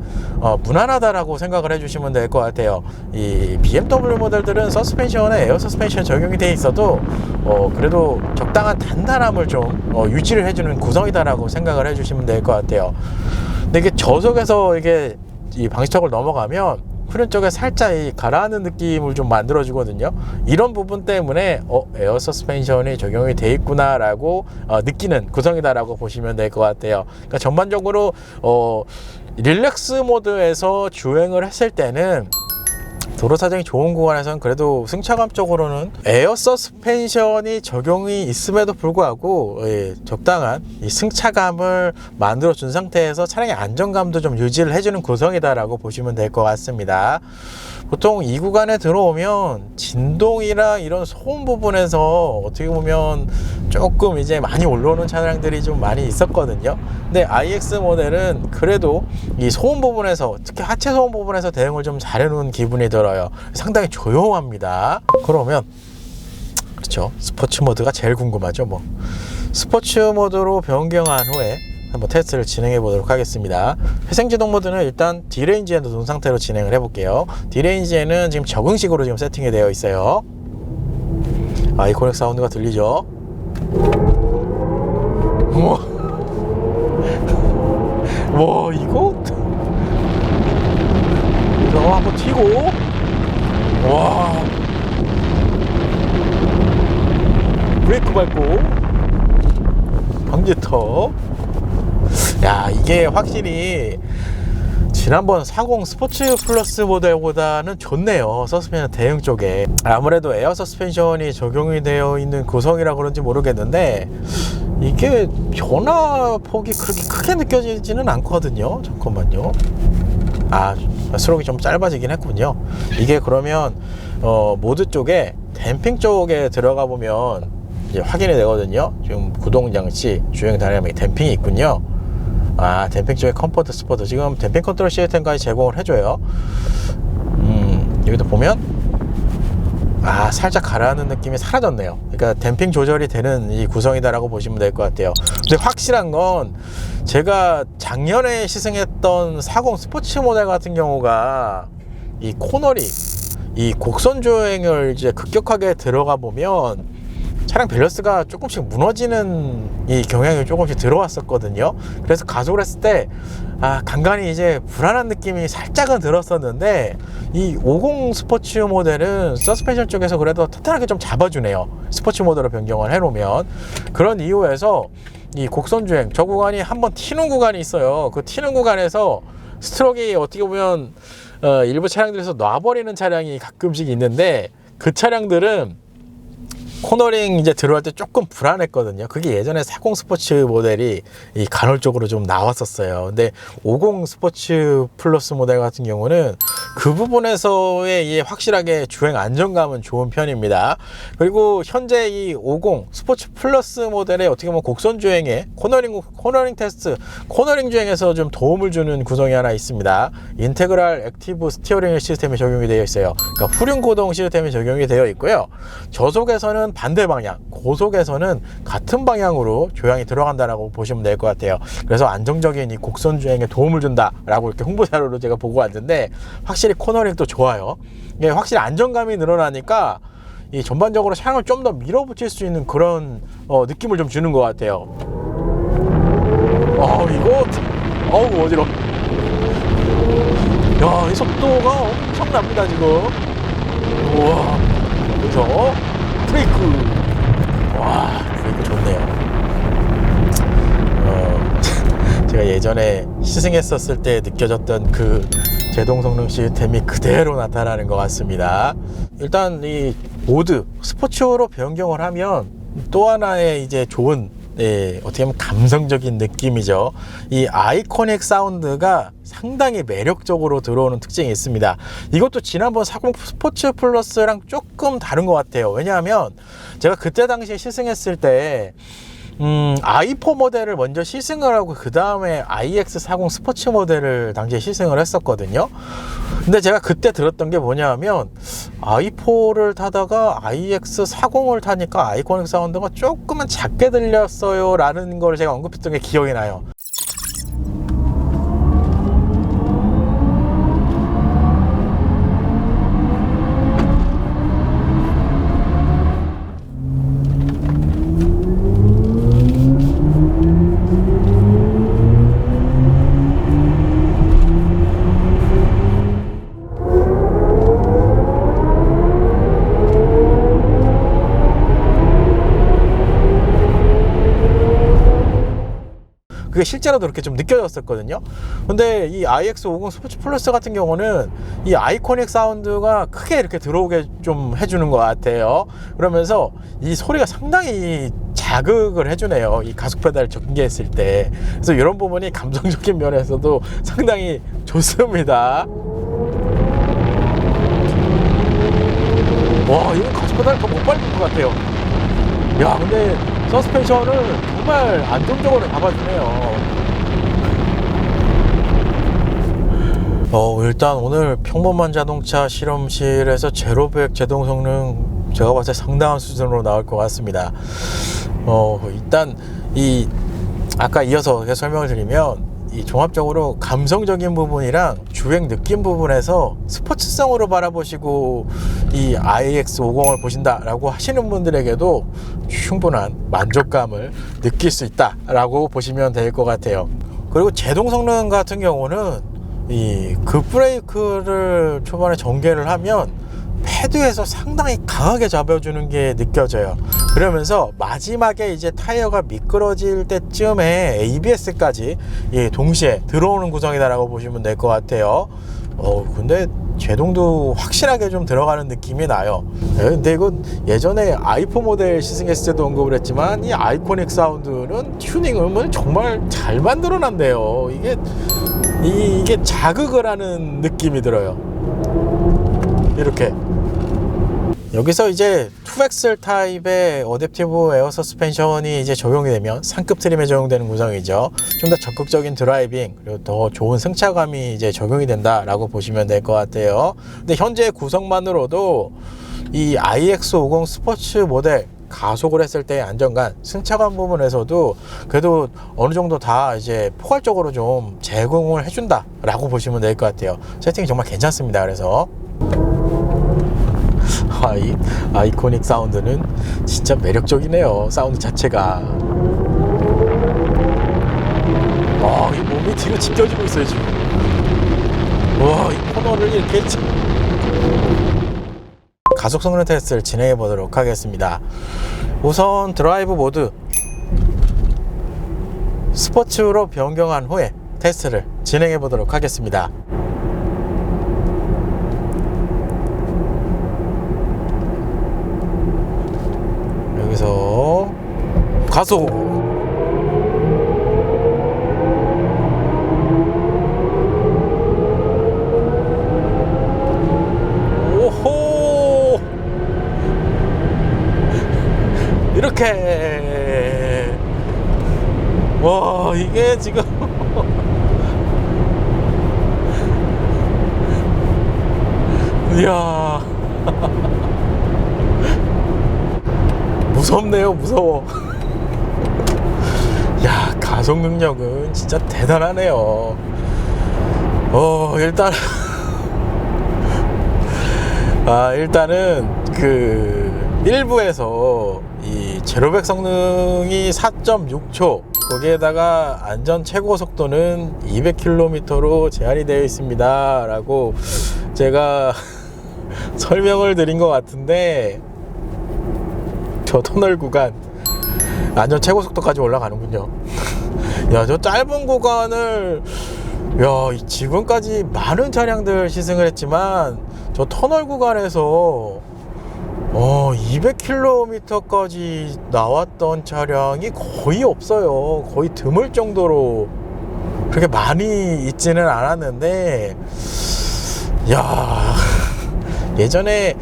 무난하다라고 생각을 해주시면 될 것 같아요. 이 BMW 모델들은 서스펜션에 에어 서스펜션 적용이 돼 있어도 그래도 적당한 단단함을 좀 유지를 해주는 구성이다라고 생각을 해주시면 될 것 같아요. 근데 이게 저속에서 이게 이 방지턱을 넘어가면 후륜 쪽에 살짝 가라앉는 느낌을 좀 만들어 주거든요. 이런 부분 때문에 에어 서스펜션이 적용이 돼 있구나 라고 느끼는 구성이다 라고 보시면 될 것 같아요. 그러니까 전반적으로 릴렉스 모드에서 주행을 했을 때는 도로 사정이 좋은 구간에서는 그래도 승차감 쪽으로는 에어 서스펜션이 적용이 있음에도 불구하고 적당한 이 승차감을 만들어 준 상태에서 차량의 안정감도 좀 유지를 해주는 구성이다라고 보시면 될 것 같습니다. 보통 이 구간에 들어오면 진동이나 이런 소음 부분에서 어떻게 보면 조금 이제 많이 올라오는 차량들이 좀 많이 있었거든요. 근데 iX 모델은 그래도 이 소음 부분에서, 특히 하체 소음 부분에서 대응을 좀 잘해놓은 기분이 들어요. 상당히 조용합니다. 그러면 그렇죠, 스포츠 모드가 제일 궁금하죠. 스포츠 모드로 변경한 후에 한번 테스트를 진행해 보도록 하겠습니다. 회생지동 모드는 일단 D레인지에 놓은 상태로 진행을 해 볼게요. D레인지에는 지금 적응식으로 지금 세팅이 되어 있어요. 아이코닉 사운드가 들리죠? 우와, 와, 이거 한번 튀고, 와, 브레이크 밟고 방지턱. 야, 이게 확실히 지난번 40 스포츠 플러스 모델보다는 좋네요. 서스펜션 대응 쪽에. 아무래도 에어 서스펜션이 적용이 되어 있는 구성이라 그런지 모르겠는데 이게 변화폭이 그렇게 크게 느껴지지는 않거든요. 잠깐만요. 스록이 좀 짧아지긴 했군요. 이게 그러면 모드 쪽에 댐핑 쪽에 들어가 보면 이제 확인이 되거든요. 지금 구동 장치, 주행 다이나믹 댐핑이 있군요. 댐핑 쪽에 컴포트 스포트, 지금 댐핑 컨트롤 시스템까지 제공을 해줘요. 여기도 보면 살짝 가라앉는 느낌이 사라졌네요. 그러니까 댐핑 조절이 되는 이 구성이다라고 보시면 될 것 같아요. 근데 확실한 건 제가 작년에 시승했던 40 스포츠 모델 같은 경우가 이 코너링, 이 곡선 주행을 이제 급격하게 들어가 보면 차량 밸런스가 조금씩 무너지는 이 경향이 조금씩 들어왔었거든요. 그래서 가속을 했을 때 간간히 이제 불안한 느낌이 살짝은 들었었는데, 이 50 스포츠 모델은 서스펜션 쪽에서 그래도 탄탄하게 좀 잡아주네요. 스포츠 모드로 변경을 해놓으면. 그런 이유에서 이 곡선 주행, 저 구간이 한번 튀는 구간이 있어요. 그 튀는 구간에서 스트로크가 어떻게 보면 일부 차량들에서 놔버리는 차량이 가끔씩 있는데, 그 차량들은 코너링 이제 들어갈 때 조금 불안했거든요. 그게 예전에 40 스포츠 모델이 이 간헐적으로 좀 나왔었어요. 근데 50 스포츠 플러스 모델 같은 경우는 그 부분에서의 확실하게 주행 안정감은 좋은 편입니다. 그리고 현재 이 50 스포츠 플러스 모델에 어떻게 보면 곡선 주행에 코너링 테스트, 코너링 주행에서 좀 도움을 주는 구성이 하나 있습니다. 인테그랄 액티브 스티어링 시스템이 적용이 되어 있어요. 그러니까 후륜 고동 시스템이 적용이 되어 있고요. 저속에서는 반대 방향, 고속에서는 같은 방향으로 조향이 들어간다라고 보시면 될 것 같아요. 그래서 안정적인 이 곡선 주행에 도움을 준다라고 이렇게 홍보 자료로 제가 보고 왔는데, 확실히 코너링도 좋아요. 이게 확실히 안정감이 늘어나니까 이 전반적으로 차량을 좀 더 밀어붙일 수 있는 그런 느낌을 좀 주는 것 같아요. 이거 어지러워. 야, 이 속도가 엄청납니다 지금. 우와, 그래서 브레이크. 와, 브레이크 좋네요. 제가 예전에 시승했었을 때 느껴졌던 그 제동 성능 시스템이 그대로 나타나는 것 같습니다. 일단 이 모드 스포츠로 변경을 하면 또 하나의 이제 좋은, 어떻게 보면 감성적인 느낌이죠. 이 아이코닉 사운드가 상당히 매력적으로 들어오는 특징이 있습니다. 이것도 지난번 40 스포츠 플러스랑 조금 다른 것 같아요. 왜냐하면 제가 그때 당시에 시승했을 때 i4 모델을 먼저 시승을 하고 그 다음에 iX40 스포츠 모델을 당시에 시승을 했었거든요. 근데 제가 그때 들었던 게 뭐냐면, i4를 타다가 iX40을 타니까 아이코닉 사운드가 조금은 작게 들렸어요 라는 걸 제가 언급했던 게 기억이 나요. 그게 실제로도 그렇게 좀 느껴졌었거든요. 근데 이 iX50 스포츠 플러스 같은 경우는 이 아이코닉 사운드가 크게 이렇게 들어오게 좀 해주는 것 같아요. 그러면서 이 소리가 상당히 자극을 해주네요. 이 가속 페달을 전개했을 때. 그래서 이런 부분이 감성적인 면에서도 상당히 좋습니다. 와, 이건 가속 페달 더 못 밟은 것 같아요. 야, 근데 서스펜션을 정말 안정적으로 잡아주네요. 일단 오늘 평범한 자동차 실험실에서 제로백 제동 성능 제가 봤을 때 상당한 수준으로 나올 것 같습니다. 일단 아까 이어서 설명을 드리면, 이 종합적으로 감성적인 부분이랑 주행 느낌 부분에서 스포츠성으로 바라보시고 이 iX50을 보신다라고 하시는 분들에게도 충분한 만족감을 느낄 수 있다라고 보시면 될 것 같아요. 그리고 제동 성능 같은 경우는 이 급브레이크를 초반에 전개를 하면 패드에서 상당히 강하게 잡아주는 게 느껴져요. 그러면서 마지막에 이제 타이어가 미끄러질 때쯤에 ABS까지 동시에 들어오는 구성이다라고 보시면 될 것 같아요. 근데 제동도 확실하게 좀 들어가는 느낌이 나요. 근데 이거 예전에 i4 모델 시승했을 때도 언급을 했지만, 이 아이코닉 사운드는 튜닝을 정말 잘 만들어 놨네요. 이게 자극을 하는 느낌이 들어요. 이렇게 여기서 이제 2엑셀 타입의 어댑티브 에어 서스펜션이 이제 적용이 되면 상급 트림에 적용되는 구성이죠. 좀 더 적극적인 드라이빙, 그리고 더 좋은 승차감이 이제 적용이 된다라고 보시면 될 것 같아요. 근데 현재 구성만으로도 이 iX50 스포츠 모델 가속을 했을 때의 안정감, 승차감 부분에서도 그래도 어느 정도 다 이제 포괄적으로 좀 제공을 해준다 라고 보시면 될 것 같아요. 세팅이 정말 괜찮습니다. 그래서 이 아이코닉 사운드는 진짜 매력적이네요. 사운드 자체가. 이 몸이 뒤로 지켜지고 있어요 지금. 이 코너를 이렇게 가속 성능 테스트를 진행해 보도록 하겠습니다. 우선 드라이브 모드 스포츠로 변경한 후에 테스트를 진행해 보도록 하겠습니다. 여기서 가속. 이렇게 와 이게 지금 이야 무섭네요. 무서워. 야 가속 능력은 진짜 대단하네요. 일단 일단은 그 일부에서 이 제로백 성능이 4.6초, 거기에다가 안전 최고 속도는 200km로 제한이 되어 있습니다 라고 제가 설명을 드린 것 같은데, 저 터널 구간 안전 최고 속도까지 올라가는군요. 야, 저 짧은 구간을 지금까지 많은 차량들 시승을 했지만 저 터널 구간에서 200km까지 나왔던 차량이 거의 없어요. 거의 드물 정도로 그렇게 많이 있지는 않았는데, 야 예전에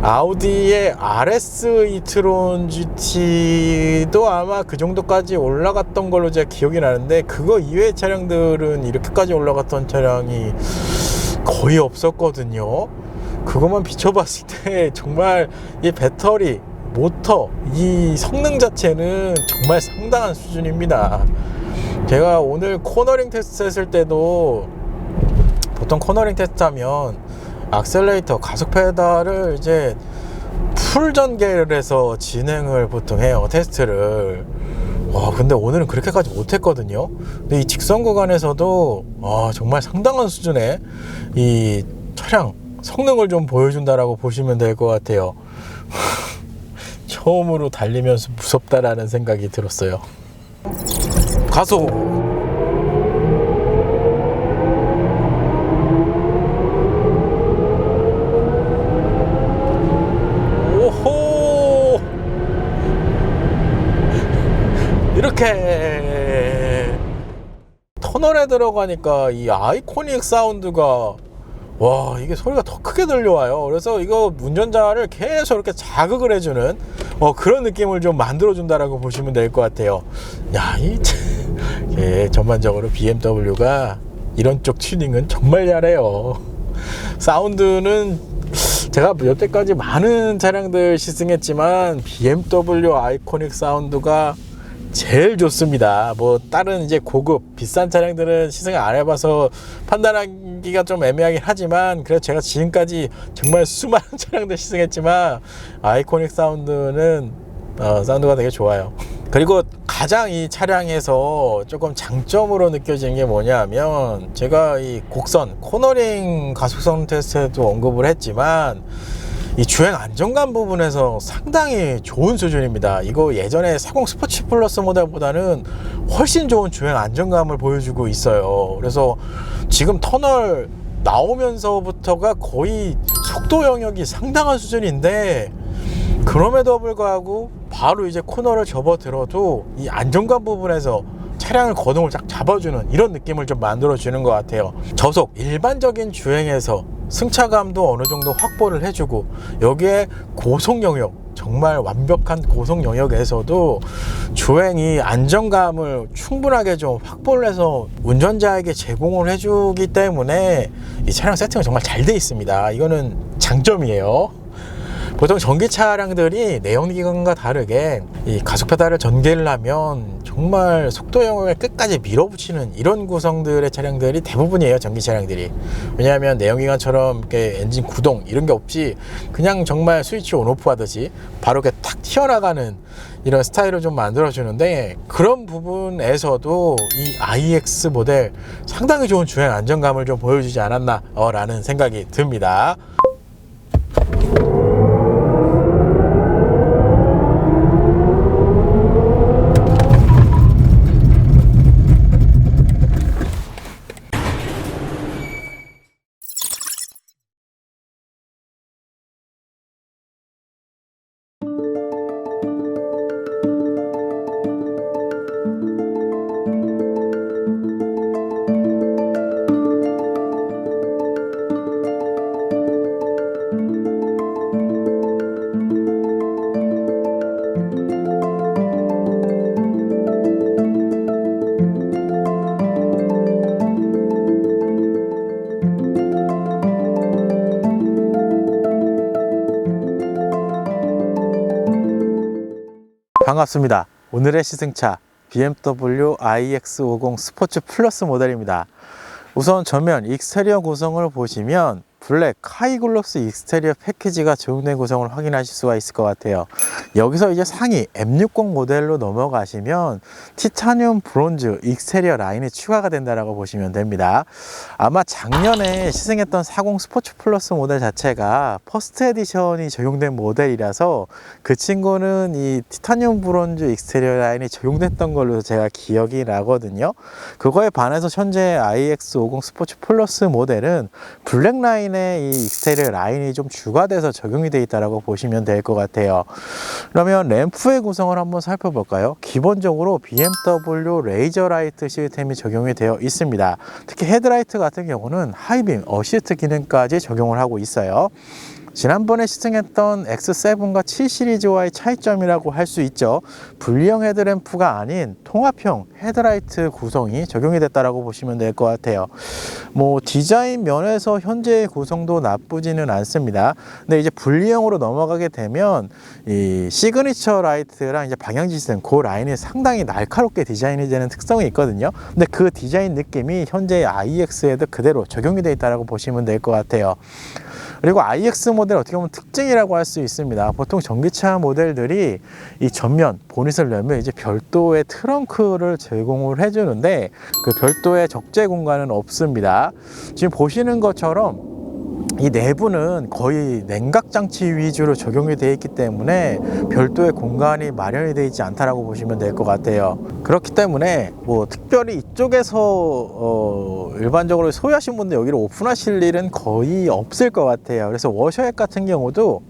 아우디의 RS e-tron GT도 아마 그 정도까지 올라갔던 걸로 제가 기억이 나는데, 그거 이외의 차량들은 이렇게까지 올라갔던 차량이 거의 없었거든요. 그것만 비춰봤을 때 정말 이 배터리, 모터, 이 성능 자체는 정말 상당한 수준입니다. 제가 오늘 코너링 테스트 했을 때도, 보통 코너링 테스트 하면 악셀레이터, 가속 페달을 이제 풀 전개를 해서 진행을 보통 해요, 테스트를. 근데 오늘은 그렇게까지 못했거든요. 근데 이 직선 구간에서도 정말 상당한 수준의 이 차량 성능을 좀 보여준다라고 보시면 될 것 같아요. 처음으로 달리면서 무섭다라는 생각이 들었어요. 가속. 오호. 이렇게 터널에 들어가니까 이 아이코닉 사운드가, 와, 이게 소리가 더 크게 들려와요. 그래서 이거 운전자를 계속 이렇게 자극을 해주는 그런 느낌을 좀 만들어준다라고 보시면 될 것 같아요. 야, 전반적으로 BMW가 이런 쪽 튜닝은 정말 잘해요. 사운드는 제가 여태까지 많은 차량들 시승했지만 BMW 아이코닉 사운드가 제일 좋습니다. 뭐 다른 이제 고급 비싼 차량들은 시승을 안 해봐서 판단하기가 좀 애매하긴 하지만, 그래도 제가 지금까지 정말 수많은 차량들 시승했지만 아이코닉 사운드는 사운드가 되게 좋아요. 그리고 가장 이 차량에서 조금 장점으로 느껴지는 게 뭐냐 하면, 제가 이 곡선 코너링 가속성 테스트에도 언급을 했지만 이 주행 안정감 부분에서 상당히 좋은 수준입니다. 이거 예전에 40 스포츠 플러스 모델보다는 훨씬 좋은 주행 안정감을 보여주고 있어요. 그래서 지금 터널 나오면서부터가 거의 속도 영역이 상당한 수준인데, 그럼에도 불구하고 바로 이제 코너를 접어들어도 이 안정감 부분에서 차량을 거동을 쫙 잡아주는 이런 느낌을 좀 만들어주는 것 같아요. 저속, 일반적인 주행에서 승차감도 어느 정도 확보를 해주고, 여기에 고속 영역, 정말 완벽한 고속 영역에서도 주행이 안정감을 충분하게 좀 확보를 해서 운전자에게 제공을 해주기 때문에 이 차량 세팅은 정말 잘 돼 있습니다. 이거는 장점이에요. 보통 전기 차량들이 내연기관과 다르게 이 가속 페달을 전개를 하면 정말 속도 영역을 끝까지 밀어붙이는 이런 구성들의 차량들이 대부분이에요, 전기 차량들이. 왜냐하면 내연기관처럼 이렇게 엔진 구동 이런 게 없이 그냥 정말 스위치 온오프 하듯이 바로 이렇게 탁 튀어나가는 이런 스타일을 좀 만들어 주는데, 그런 부분에서도 이 IX 모델 상당히 좋은 주행 안정감을 좀 보여주지 않았나 라는 생각이 듭니다. 반갑습니다. 오늘의 시승차 BMW iX50 스포츠 플러스 모델입니다. 우선 전면 익스테리어 구성을 보시면 블랙 하이글로스 익스테리어 패키지가 적용된 구성을 확인하실 수가 있을 것 같아요. 여기서 이제 상위 M60 모델로 넘어가시면 티타늄 브론즈 익스테리어 라인이 추가가 된다라고 보시면 됩니다. 아마 작년에 시승했던 40 스포츠 플러스 모델 자체가 퍼스트 에디션이 적용된 모델이라서 그 친구는 이 티타늄 브론즈 익스테리어 라인이 적용됐던 걸로 제가 기억이 나거든요. 그거에 반해서 현재 iX50 스포츠 플러스 모델은 블랙 라인 이 익스테리어 라인이 좀 추가돼서 적용이 되어 있다고 보시면 될 것 같아요. 그러면 램프의 구성을 한번 살펴볼까요? 기본적으로 BMW 레이저 라이트 시스템이 적용이 되어 있습니다. 특히 헤드라이트 같은 경우는 하이빔 어시스트 기능까지 적용을 하고 있어요. 지난번에 시승했던 X7과 7 시리즈와의 차이점이라고 할 수 있죠. 분리형 헤드램프가 아닌 통합형 헤드라이트 구성이 적용이 됐다고 보시면 될 것 같아요. 뭐 디자인 면에서 현재의 구성도 나쁘지는 않습니다. 근데 이제 분리형으로 넘어가게 되면 이 시그니처 라이트랑 이제 방향 시스템 그 라인이 상당히 날카롭게 디자인이 되는 특성이 있거든요. 근데 그 디자인 느낌이 현재 iX에도 그대로 적용이 되어 있다고 보시면 될 것 같아요. 그리고 iX 모델 어떻게 보면 특징이라고 할 수 있습니다. 보통 전기차 모델들이 이 전면 보닛을 열면 이제 별도의 트렁크를 제공을 해주는데 그 별도의 적재 공간은 없습니다. 지금 보시는 것처럼 이 내부는 거의 냉각 장치 위주로 적용이 되어 있기 때문에 별도의 공간이 마련이 되어 있지 않다라고 보시면 될 것 같아요. 그렇기 때문에 뭐 특별히 이쪽에서 일반적으로 소유하신 분들 여기를 오픈하실 일은 거의 없을 것 같아요. 그래서 워셔액 같은 경우도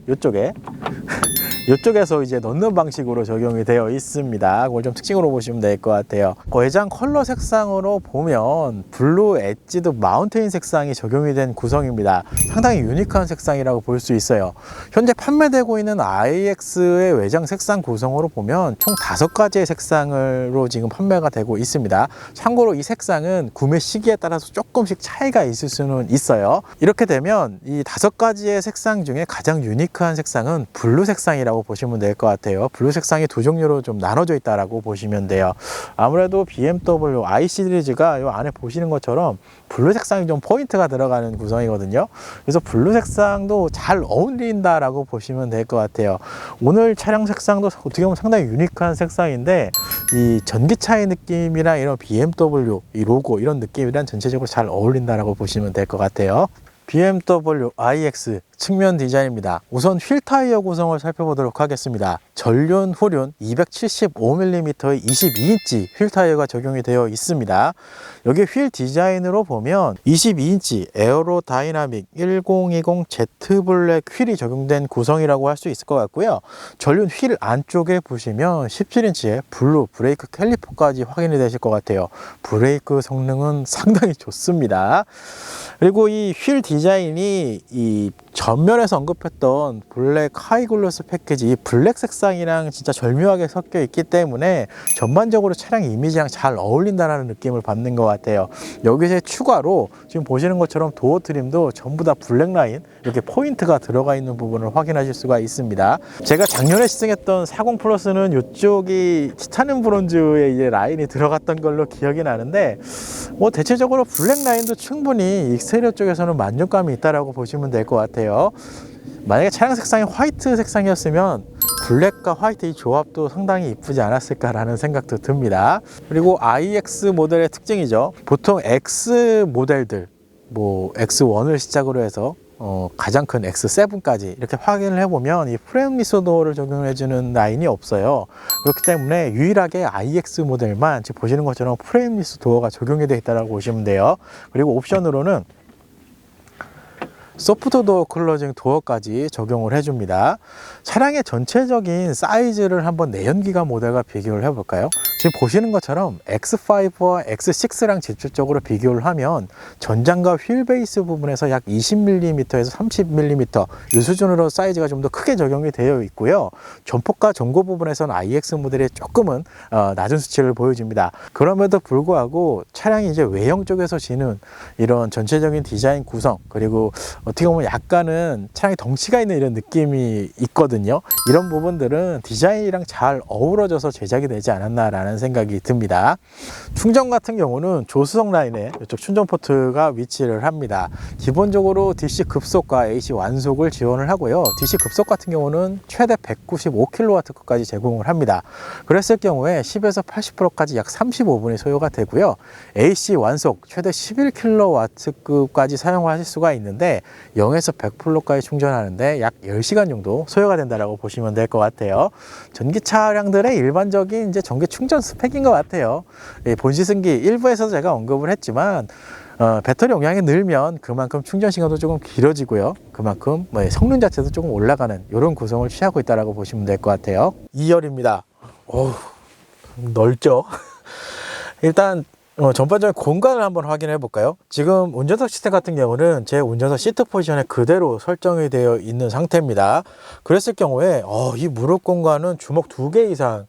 이쪽에서 이제 넣는 방식으로 적용이 되어 있습니다. 그걸 좀 특징으로 보시면 될 것 같아요. 외장 컬러 색상으로 보면 블루 엣지드 마운테인 색상이 적용이 된 구성입니다. 상당히 유니크한 색상이라고 볼 수 있어요. 현재 판매되고 있는 iX의 외장 색상 구성으로 보면 총 5가지의 색상으로 지금 판매가 되고 있습니다. 참고로 이 색상은 구매 시기에 따라서 조금씩 차이가 있을 수는 있어요. 이렇게 되면 이 5가지의 색상 중에 가장 유니크한 색상은 블루 색상이라고 보시면 될 것 같아요. 블루 색상이 두 종류로 좀 나눠져 있다라고 보시면 돼요. 아무래도 BMW i 시리즈가 이 안에 보시는 것처럼 블루 색상이 좀 포인트가 들어가는 구성이거든요. 그래서 블루 색상도 잘 어울린다라고 보시면 될 것 같아요. 오늘 차량 색상도 어떻게 보면 상당히 유니크한 색상인데 이 전기차의 느낌이랑 이런 BMW 이 로고 이런 느낌이랑 전체적으로 잘 어울린다라고 보시면 될 것 같아요. BMW iX 측면 디자인입니다. 우선 휠 타이어 구성을 살펴보도록 하겠습니다. 전륜, 후륜 275mm의 22인치 휠 타이어가 적용이 되어 있습니다. 여기 휠 디자인으로 보면 22인치 에어로 다이나믹 1020 Z 블랙 휠이 적용된 구성이라고 할 수 있을 것 같고요. 전륜 휠 안쪽에 보시면 17인치의 블루 브레이크 캘리퍼까지 확인이 되실 것 같아요. 브레이크 성능은 상당히 좋습니다. 그리고 이 휠 디자인 디자인이 이 전면에서 언급했던 블랙 하이글로스 패키지, 이 블랙 색상이랑 진짜 절묘하게 섞여 있기 때문에 전반적으로 차량 이미지랑 잘 어울린다는 느낌을 받는 것 같아요. 여기서 추가로 지금 보시는 것처럼 도어 트림도 전부 다 블랙 라인 이렇게 포인트가 들어가 있는 부분을 확인하실 수가 있습니다. 제가 작년에 시승했던 40 플러스는 이쪽이 티타늄 브론즈의 이제 라인이 들어갔던 걸로 기억이 나는데, 뭐 대체적으로 블랙 라인도 충분히 익스테리어 쪽에서는 만족감이 있다라고 보시면 될 것 같아요. 만약에 차량 색상이 화이트 색상이었으면 블랙과 화이트 이 조합도 상당히 이쁘지 않았을까라는 생각도 듭니다. 그리고 iX 모델의 특징이죠. 보통 X 모델들, 뭐 X1을 시작으로 해서 가장 큰 X7까지 이렇게 확인을 해보면 이 프레임리스 도어를 적용해주는 라인이 없어요. 그렇기 때문에 유일하게 iX 모델만 지금 보시는 것처럼 프레임리스 도어가 적용이 되어 있다고 보시면 돼요. 그리고 옵션으로는 소프트 도어 클로징 도어까지 적용을 해줍니다. 차량의 전체적인 사이즈를 한번 내연기관 모델과 비교를 해볼까요? 지금 보시는 것처럼 X5와 X6랑 직접적으로 비교를 하면 전장과 휠 베이스 부분에서 약 20mm에서 30mm 이 수준으로 사이즈가 좀 더 크게 적용이 되어 있고요. 전폭과 전고 부분에서는 iX 모델이 조금은 낮은 수치를 보여줍니다. 그럼에도 불구하고 차량이 이제 외형 쪽에서 지는 이런 전체적인 디자인 구성, 그리고 어떻게 보면 약간은 차량이 덩치가 있는 이런 느낌이 있거든요. 이런 부분들은 디자인이랑 잘 어우러져서 제작이 되지 않았나라는 생각이 듭니다. 충전 같은 경우는 조수석 라인에 이쪽 충전 포트가 위치를 합니다. 기본적으로 DC 급속과 AC 완속을 지원을 하고요. DC 급속 같은 경우는 최대 195kW까지 제공을 합니다. 그랬을 경우에 10에서 80%까지 약 35분이 소요가 되고요. AC 완속 최대 11kW급까지 사용하실 수가 있는데 0에서 100%까지 충전하는데 약 10시간 정도 소요가 된다고 보시면 될 것 같아요. 전기 차량들의 일반적인 이제 전기 충전 스펙인 것 같아요. 본시승기 일부에서 제가 언급을 했지만 배터리 용량이 늘면 그만큼 충전 시간도 조금 길어지고요. 그만큼 성능 자체도 조금 올라가는 이런 구성을 취하고 있다고 보시면 될 것 같아요. 2열입니다. 어우, 넓죠? 일단 전반적인 공간을 한번 확인해 볼까요? 지금 운전석 시트 같은 경우는 제 운전석 시트 포지션에 그대로 설정이 되어 있는 상태입니다. 그랬을 경우에 이 무릎 공간은 주먹 2개 이상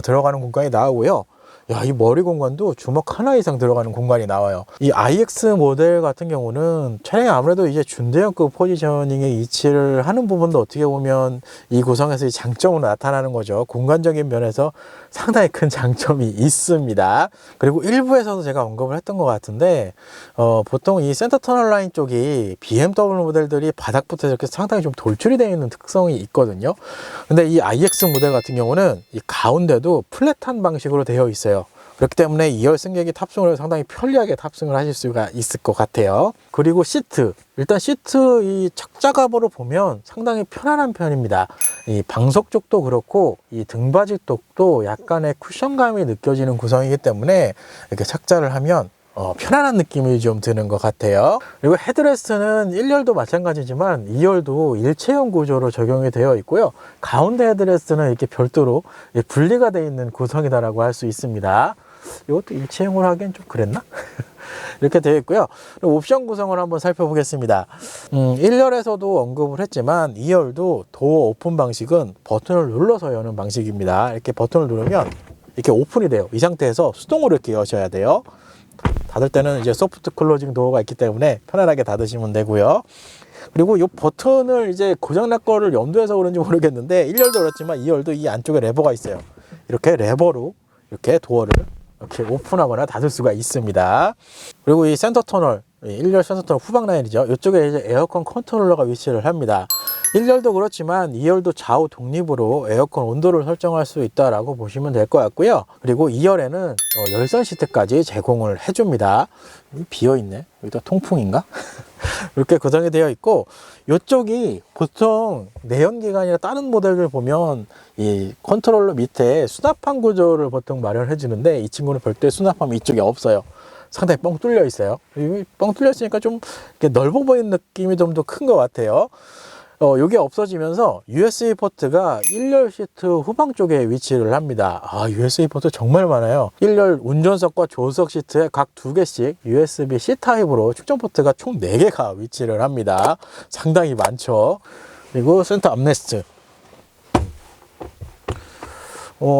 들어가는 공간이 나오고요. 야, 이 머리 공간도 주먹 하나 이상 들어가는 공간이 나와요. 이 iX 모델 같은 경우는 차량이 아무래도 이제 준대형급 포지셔닝에 위치를 하는 부분도 어떻게 보면 이 구성에서 이 장점으로 나타나는 거죠. 공간적인 면에서 상당히 큰 장점이 있습니다. 그리고 일부에서도 제가 언급을 했던 것 같은데 보통 이 센터 터널 라인 쪽이 BMW 모델들이 바닥부터 이렇게 상당히 좀 돌출이 되어 있는 특성이 있거든요. 근데 이 iX 모델 같은 경우는 이 가운데도 플랫한 방식으로 되어 있어요. 그렇기 때문에 2열 승객이 탑승을 해서 상당히 편리하게 탑승을 하실 수가 있을 것 같아요. 그리고 시트, 일단 시트 이 착자감으로 보면 상당히 편안한 편입니다. 이 방석 쪽도 그렇고 이 등받이 쪽도 약간의 쿠션감이 느껴지는 구성이기 때문에 이렇게 착자를 하면 편안한 느낌이 좀 드는 것 같아요. 그리고 헤드레스트는 1열도 마찬가지지만 2열도 일체형 구조로 적용이 되어 있고요. 가운데 헤드레스트는 이렇게 별도로 분리가 되어 있는 구성이다라고 할 수 있습니다. 이것도 일체형으로 하기엔 좀 그랬나? 이렇게 되어 있고요. 그리고 옵션 구성을 한번 살펴보겠습니다. 1열에서도 언급을 했지만 2열도 도어 오픈 방식은 버튼을 눌러서 여는 방식입니다. 이렇게 버튼을 누르면 이렇게 오픈이 돼요. 이 상태에서 수동으로 이렇게 여셔야 돼요. 닫을 때는 이제 소프트 클로징 도어가 있기 때문에 편안하게 닫으시면 되고요. 그리고 이 버튼을 이제 고장날 거를 염두해서 그런지 모르겠는데 1열도 그렇지만 2열도 이 안쪽에 레버가 있어요. 이렇게 레버로 이렇게 도어를 이렇게 오픈하거나 닫을 수가 있습니다. 그리고 이 센터 터널, 1열 센터 터널 후방 라인이죠. 이쪽에 이제 에어컨 컨트롤러가 위치를 합니다. 1열도 그렇지만 2열도 좌우 독립으로 에어컨 온도를 설정할 수 있다라고 보시면 될 것 같고요. 그리고 2열에는 열선 시트까지 제공을 해줍니다. 비어있네. 여기다 통풍인가? 이렇게 구성이 되어 있고, 이쪽이 보통 내연기관이나 다른 모델들 보면 이 컨트롤러 밑에 수납함 구조를 보통 마련해 주는데 이 친구는 별도의 수납함이 이쪽에 없어요. 상당히 뻥 뚫려 있어요. 뻥 뚫려 있으니까 좀 넓어 보이는 느낌이 좀 더 큰 것 같아요. 이게 없어지면서 USB 포트가 1열 시트 후방 쪽에 위치를 합니다. USB 포트 정말 많아요. 1열 운전석과 조수석 시트에 각 2개씩 USB-C 타입으로 충전 포트가 총 4개가 위치를 합니다. 상당히 많죠. 그리고 센터 암레스트.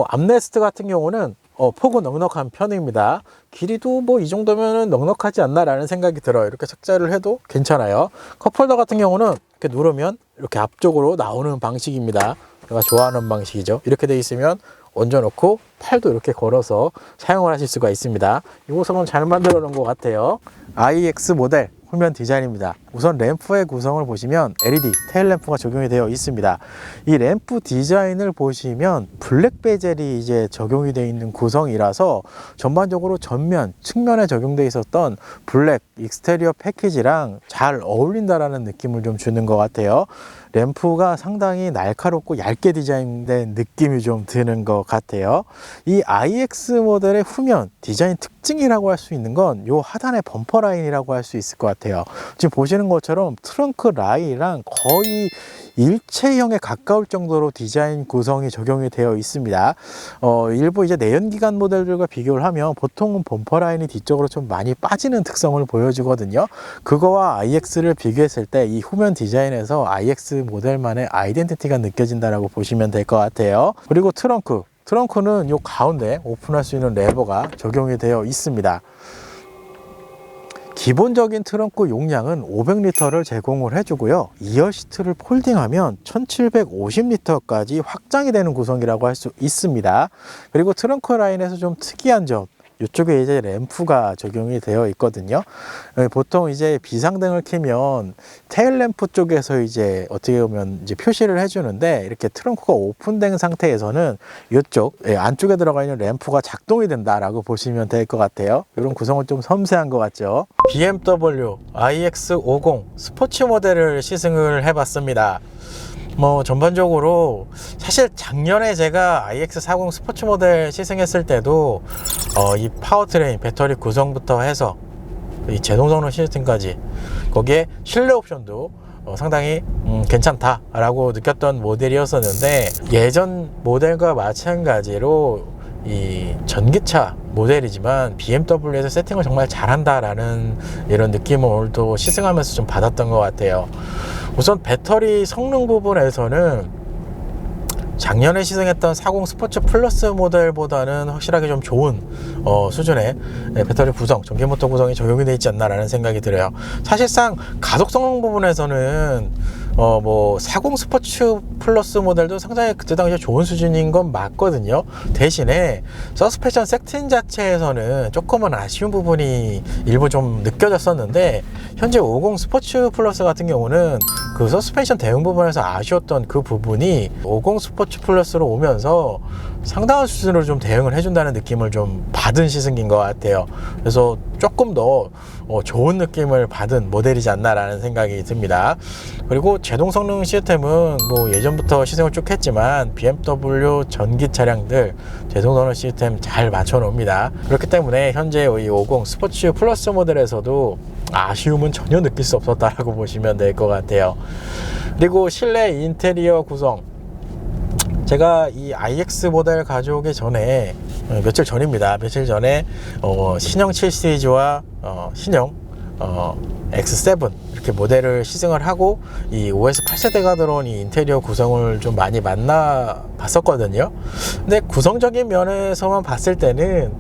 암레스트 같은 경우는 폭은 넉넉한 편입니다. 길이도 뭐 이 정도면 넉넉하지 않나 라는 생각이 들어요. 이렇게 삭제를 해도 괜찮아요. 컵홀더 같은 경우는 이렇게 누르면 이렇게 앞쪽으로 나오는 방식입니다. 제가 좋아하는 방식이죠. 이렇게 돼 있으면 얹어놓고 팔도 이렇게 걸어서 사용을 하실 수가 있습니다. 이 구성은 잘 만들어 놓은 것 같아요. IX 모델 후면 디자인입니다. 우선 램프의 구성을 보시면 LED 테일 램프가 적용이 되어 있습니다. 이 램프 디자인을 보시면 블랙 베젤이 이제 적용이 되어 있는 구성이라서 전반적으로 전면, 측면에 적용되어 있었던 블랙 익스테리어 패키지랑 잘 어울린다라는 느낌을 좀 주는 것 같아요. 램프가 상당히 날카롭고 얇게 디자인된 느낌이 좀 드는 것 같아요. 이 IX 모델의 후면 디자인 특징이라고 할 수 있는 건 요 하단의 범퍼 라인이라고 할 수 있을 것 같아요. 지금 보시는 것처럼 트렁크 라인이랑 거의 일체형에 가까울 정도로 디자인 구성이 적용이 되어 있습니다. 일부 이제 내연기관 모델들과 비교를 하면 보통은 범퍼 라인이 뒤쪽으로 좀 많이 빠지는 특성을 보여주거든요. 그거와 IX를 비교했을 때 이 후면 디자인에서 IX 모델만의 아이덴티티가 느껴진다라고 보시면 될 것 같아요. 그리고 트렁크는 요 가운데 오픈할 수 있는 레버가 적용이 되어 있습니다. 기본적인 트렁크 용량은 500리터를 제공을 해주고요. 2열 시트를 폴딩하면 1750리터까지 확장이 되는 구성이라고 할 수 있습니다. 그리고 트렁크 라인에서 좀 특이한 점, 이쪽에 이제 램프가 적용이 되어 있거든요. 보통 이제 비상등을 켜면 테일 램프 쪽에서 이제 어떻게 보면 이제 표시를 해주는데, 이렇게 트렁크가 오픈된 상태에서는 이쪽 안쪽에 들어가 있는 램프가 작동이 된다라고 보시면 될 것 같아요. 이런 구성은 좀 섬세한 것 같죠. BMW iX50 스포츠 모델을 시승을 해봤습니다. 전반적으로 사실 작년에 제가 iX40 스포츠 모델 시승했을 때도 이 파워트레인 배터리 구성부터 해서 이 제동성능 시스템까지, 거기에 실내 옵션도 상당히 괜찮다라고 느꼈던 모델이었었는데, 예전 모델과 마찬가지로 이 전기차 모델이지만 BMW에서 세팅을 정말 잘한다라는 이런 느낌을 오늘도 시승하면서 좀 받았던 것 같아요. 우선 배터리 성능 부분에서는 작년에 시승했던 40 스포츠 플러스 모델보다는 확실하게 좀 좋은 수준의 배터리 구성, 전기모터 구성이 적용이 되어 있지 않나라는 생각이 들어요. 사실상 가속 성능 부분에서는 40 스포츠 플러스 모델도 상당히 그때 당시에 좋은 수준인 건 맞거든요. 대신에 서스펜션 세팅 자체에서는 조금은 아쉬운 부분이 일부 좀 느껴졌었는데, 현재 50 스포츠 플러스 같은 경우는 그 서스펜션 대응 부분에서 아쉬웠던 그 부분이 50 스포츠 플러스로 오면서 상당한 수준으로 좀 대응을 해준다는 느낌을 좀 받은 시승기인 것 같아요. 그래서 조금 더 좋은 느낌을 받은 모델이지 않나라는 생각이 듭니다. 그리고 제동 성능 시스템은 예전부터 시승을 쭉 했지만 BMW 전기 차량들 제동 성능 시스템 잘 맞춰 놓습니다. 그렇기 때문에 현재 이 50 스포츠 플러스 모델에서도 아쉬움은 전혀 느낄 수 없었다라고 보시면 될 것 같아요. 그리고 실내 인테리어 구성, 제가 이 iX 모델 가져오기 전에 며칠 전에 신형 7 시리즈와 신형 X7 이렇게 모델을 시승을 하고 이 OS 8세대가 들어온 이 인테리어 구성을 좀 많이 만나 봤었거든요. 근데 구성적인 면에서만 봤을 때는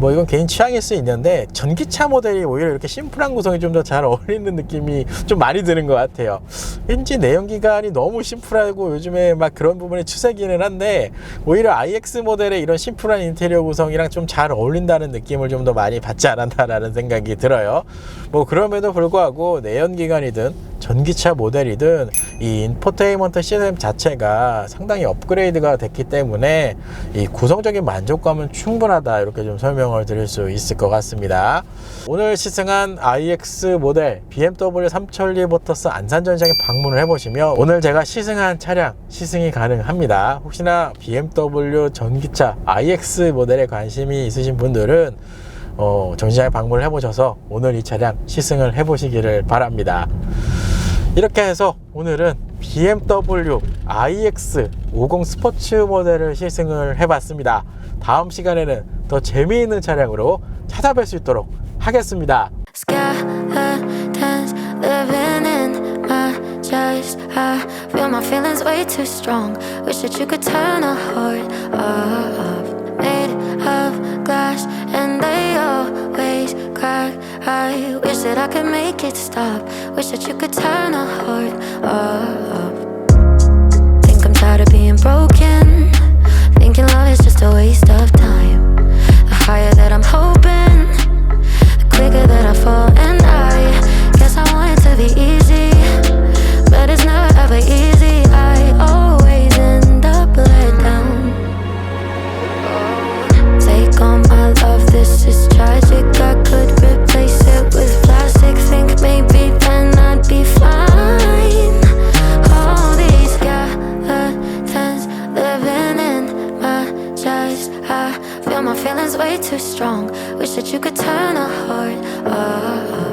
이건 개인 취향일 수 있는데, 전기차 모델이 오히려 이렇게 심플한 구성이 좀 더 잘 어울리는 느낌이 좀 많이 드는 것 같아요. 왠지 내연기관이 너무 심플하고 요즘에 막 그런 부분이 추세기는 한데, 오히려 iX 모델의 이런 심플한 인테리어 구성이랑 좀 잘 어울린다는 느낌을 좀 더 많이 받지 않았나라는 생각이 들어요. 그럼에도 불구하고 내연기관이든 전기차 모델이든 이 인포테인먼트 시스템 자체가 상당히 업그레이드가 됐기 때문에 이 구성적인 만족감은 충분하다, 이렇게 좀 설명을 드릴 수 있을 것 같습니다. 오늘 시승한 iX 모델 BMW 3천리 모터스 안산 전시장에 방문을 해보시면 오늘 제가 시승한 차량 시승이 가능합니다. 혹시나 BMW 전기차 iX 모델에 관심이 있으신 분들은 전시장에 방문을 해보셔서 오늘 이 차량 시승을 해보시기를 바랍니다. 이렇게 해서 오늘은 BMW iX 50 스포츠 모델을 시승을 해봤습니다. 다음 시간에는 더 재미있는 차량으로 찾아뵐 수 있도록 하겠습니다. Skeletons living in my chest. I feel my feelings way too strong. Wish that you could turn a heart off. Made of glass and they always crack. I wish that I could make it stop. Wish that you could turn a heart off. Think I'm tired of being broken. Thinking love is just a waste of time. The higher that I'm hoping, the quicker that I fall. And I guess I want it to be easy, but it's never ever easy. I always end up let down. Take all my love, this is tragic. I could replace it with plastic. Think maybe then I'd be fine. All these skeletons living in my chest. I feel my feelings way too strong. Wish that you could turn a heart off.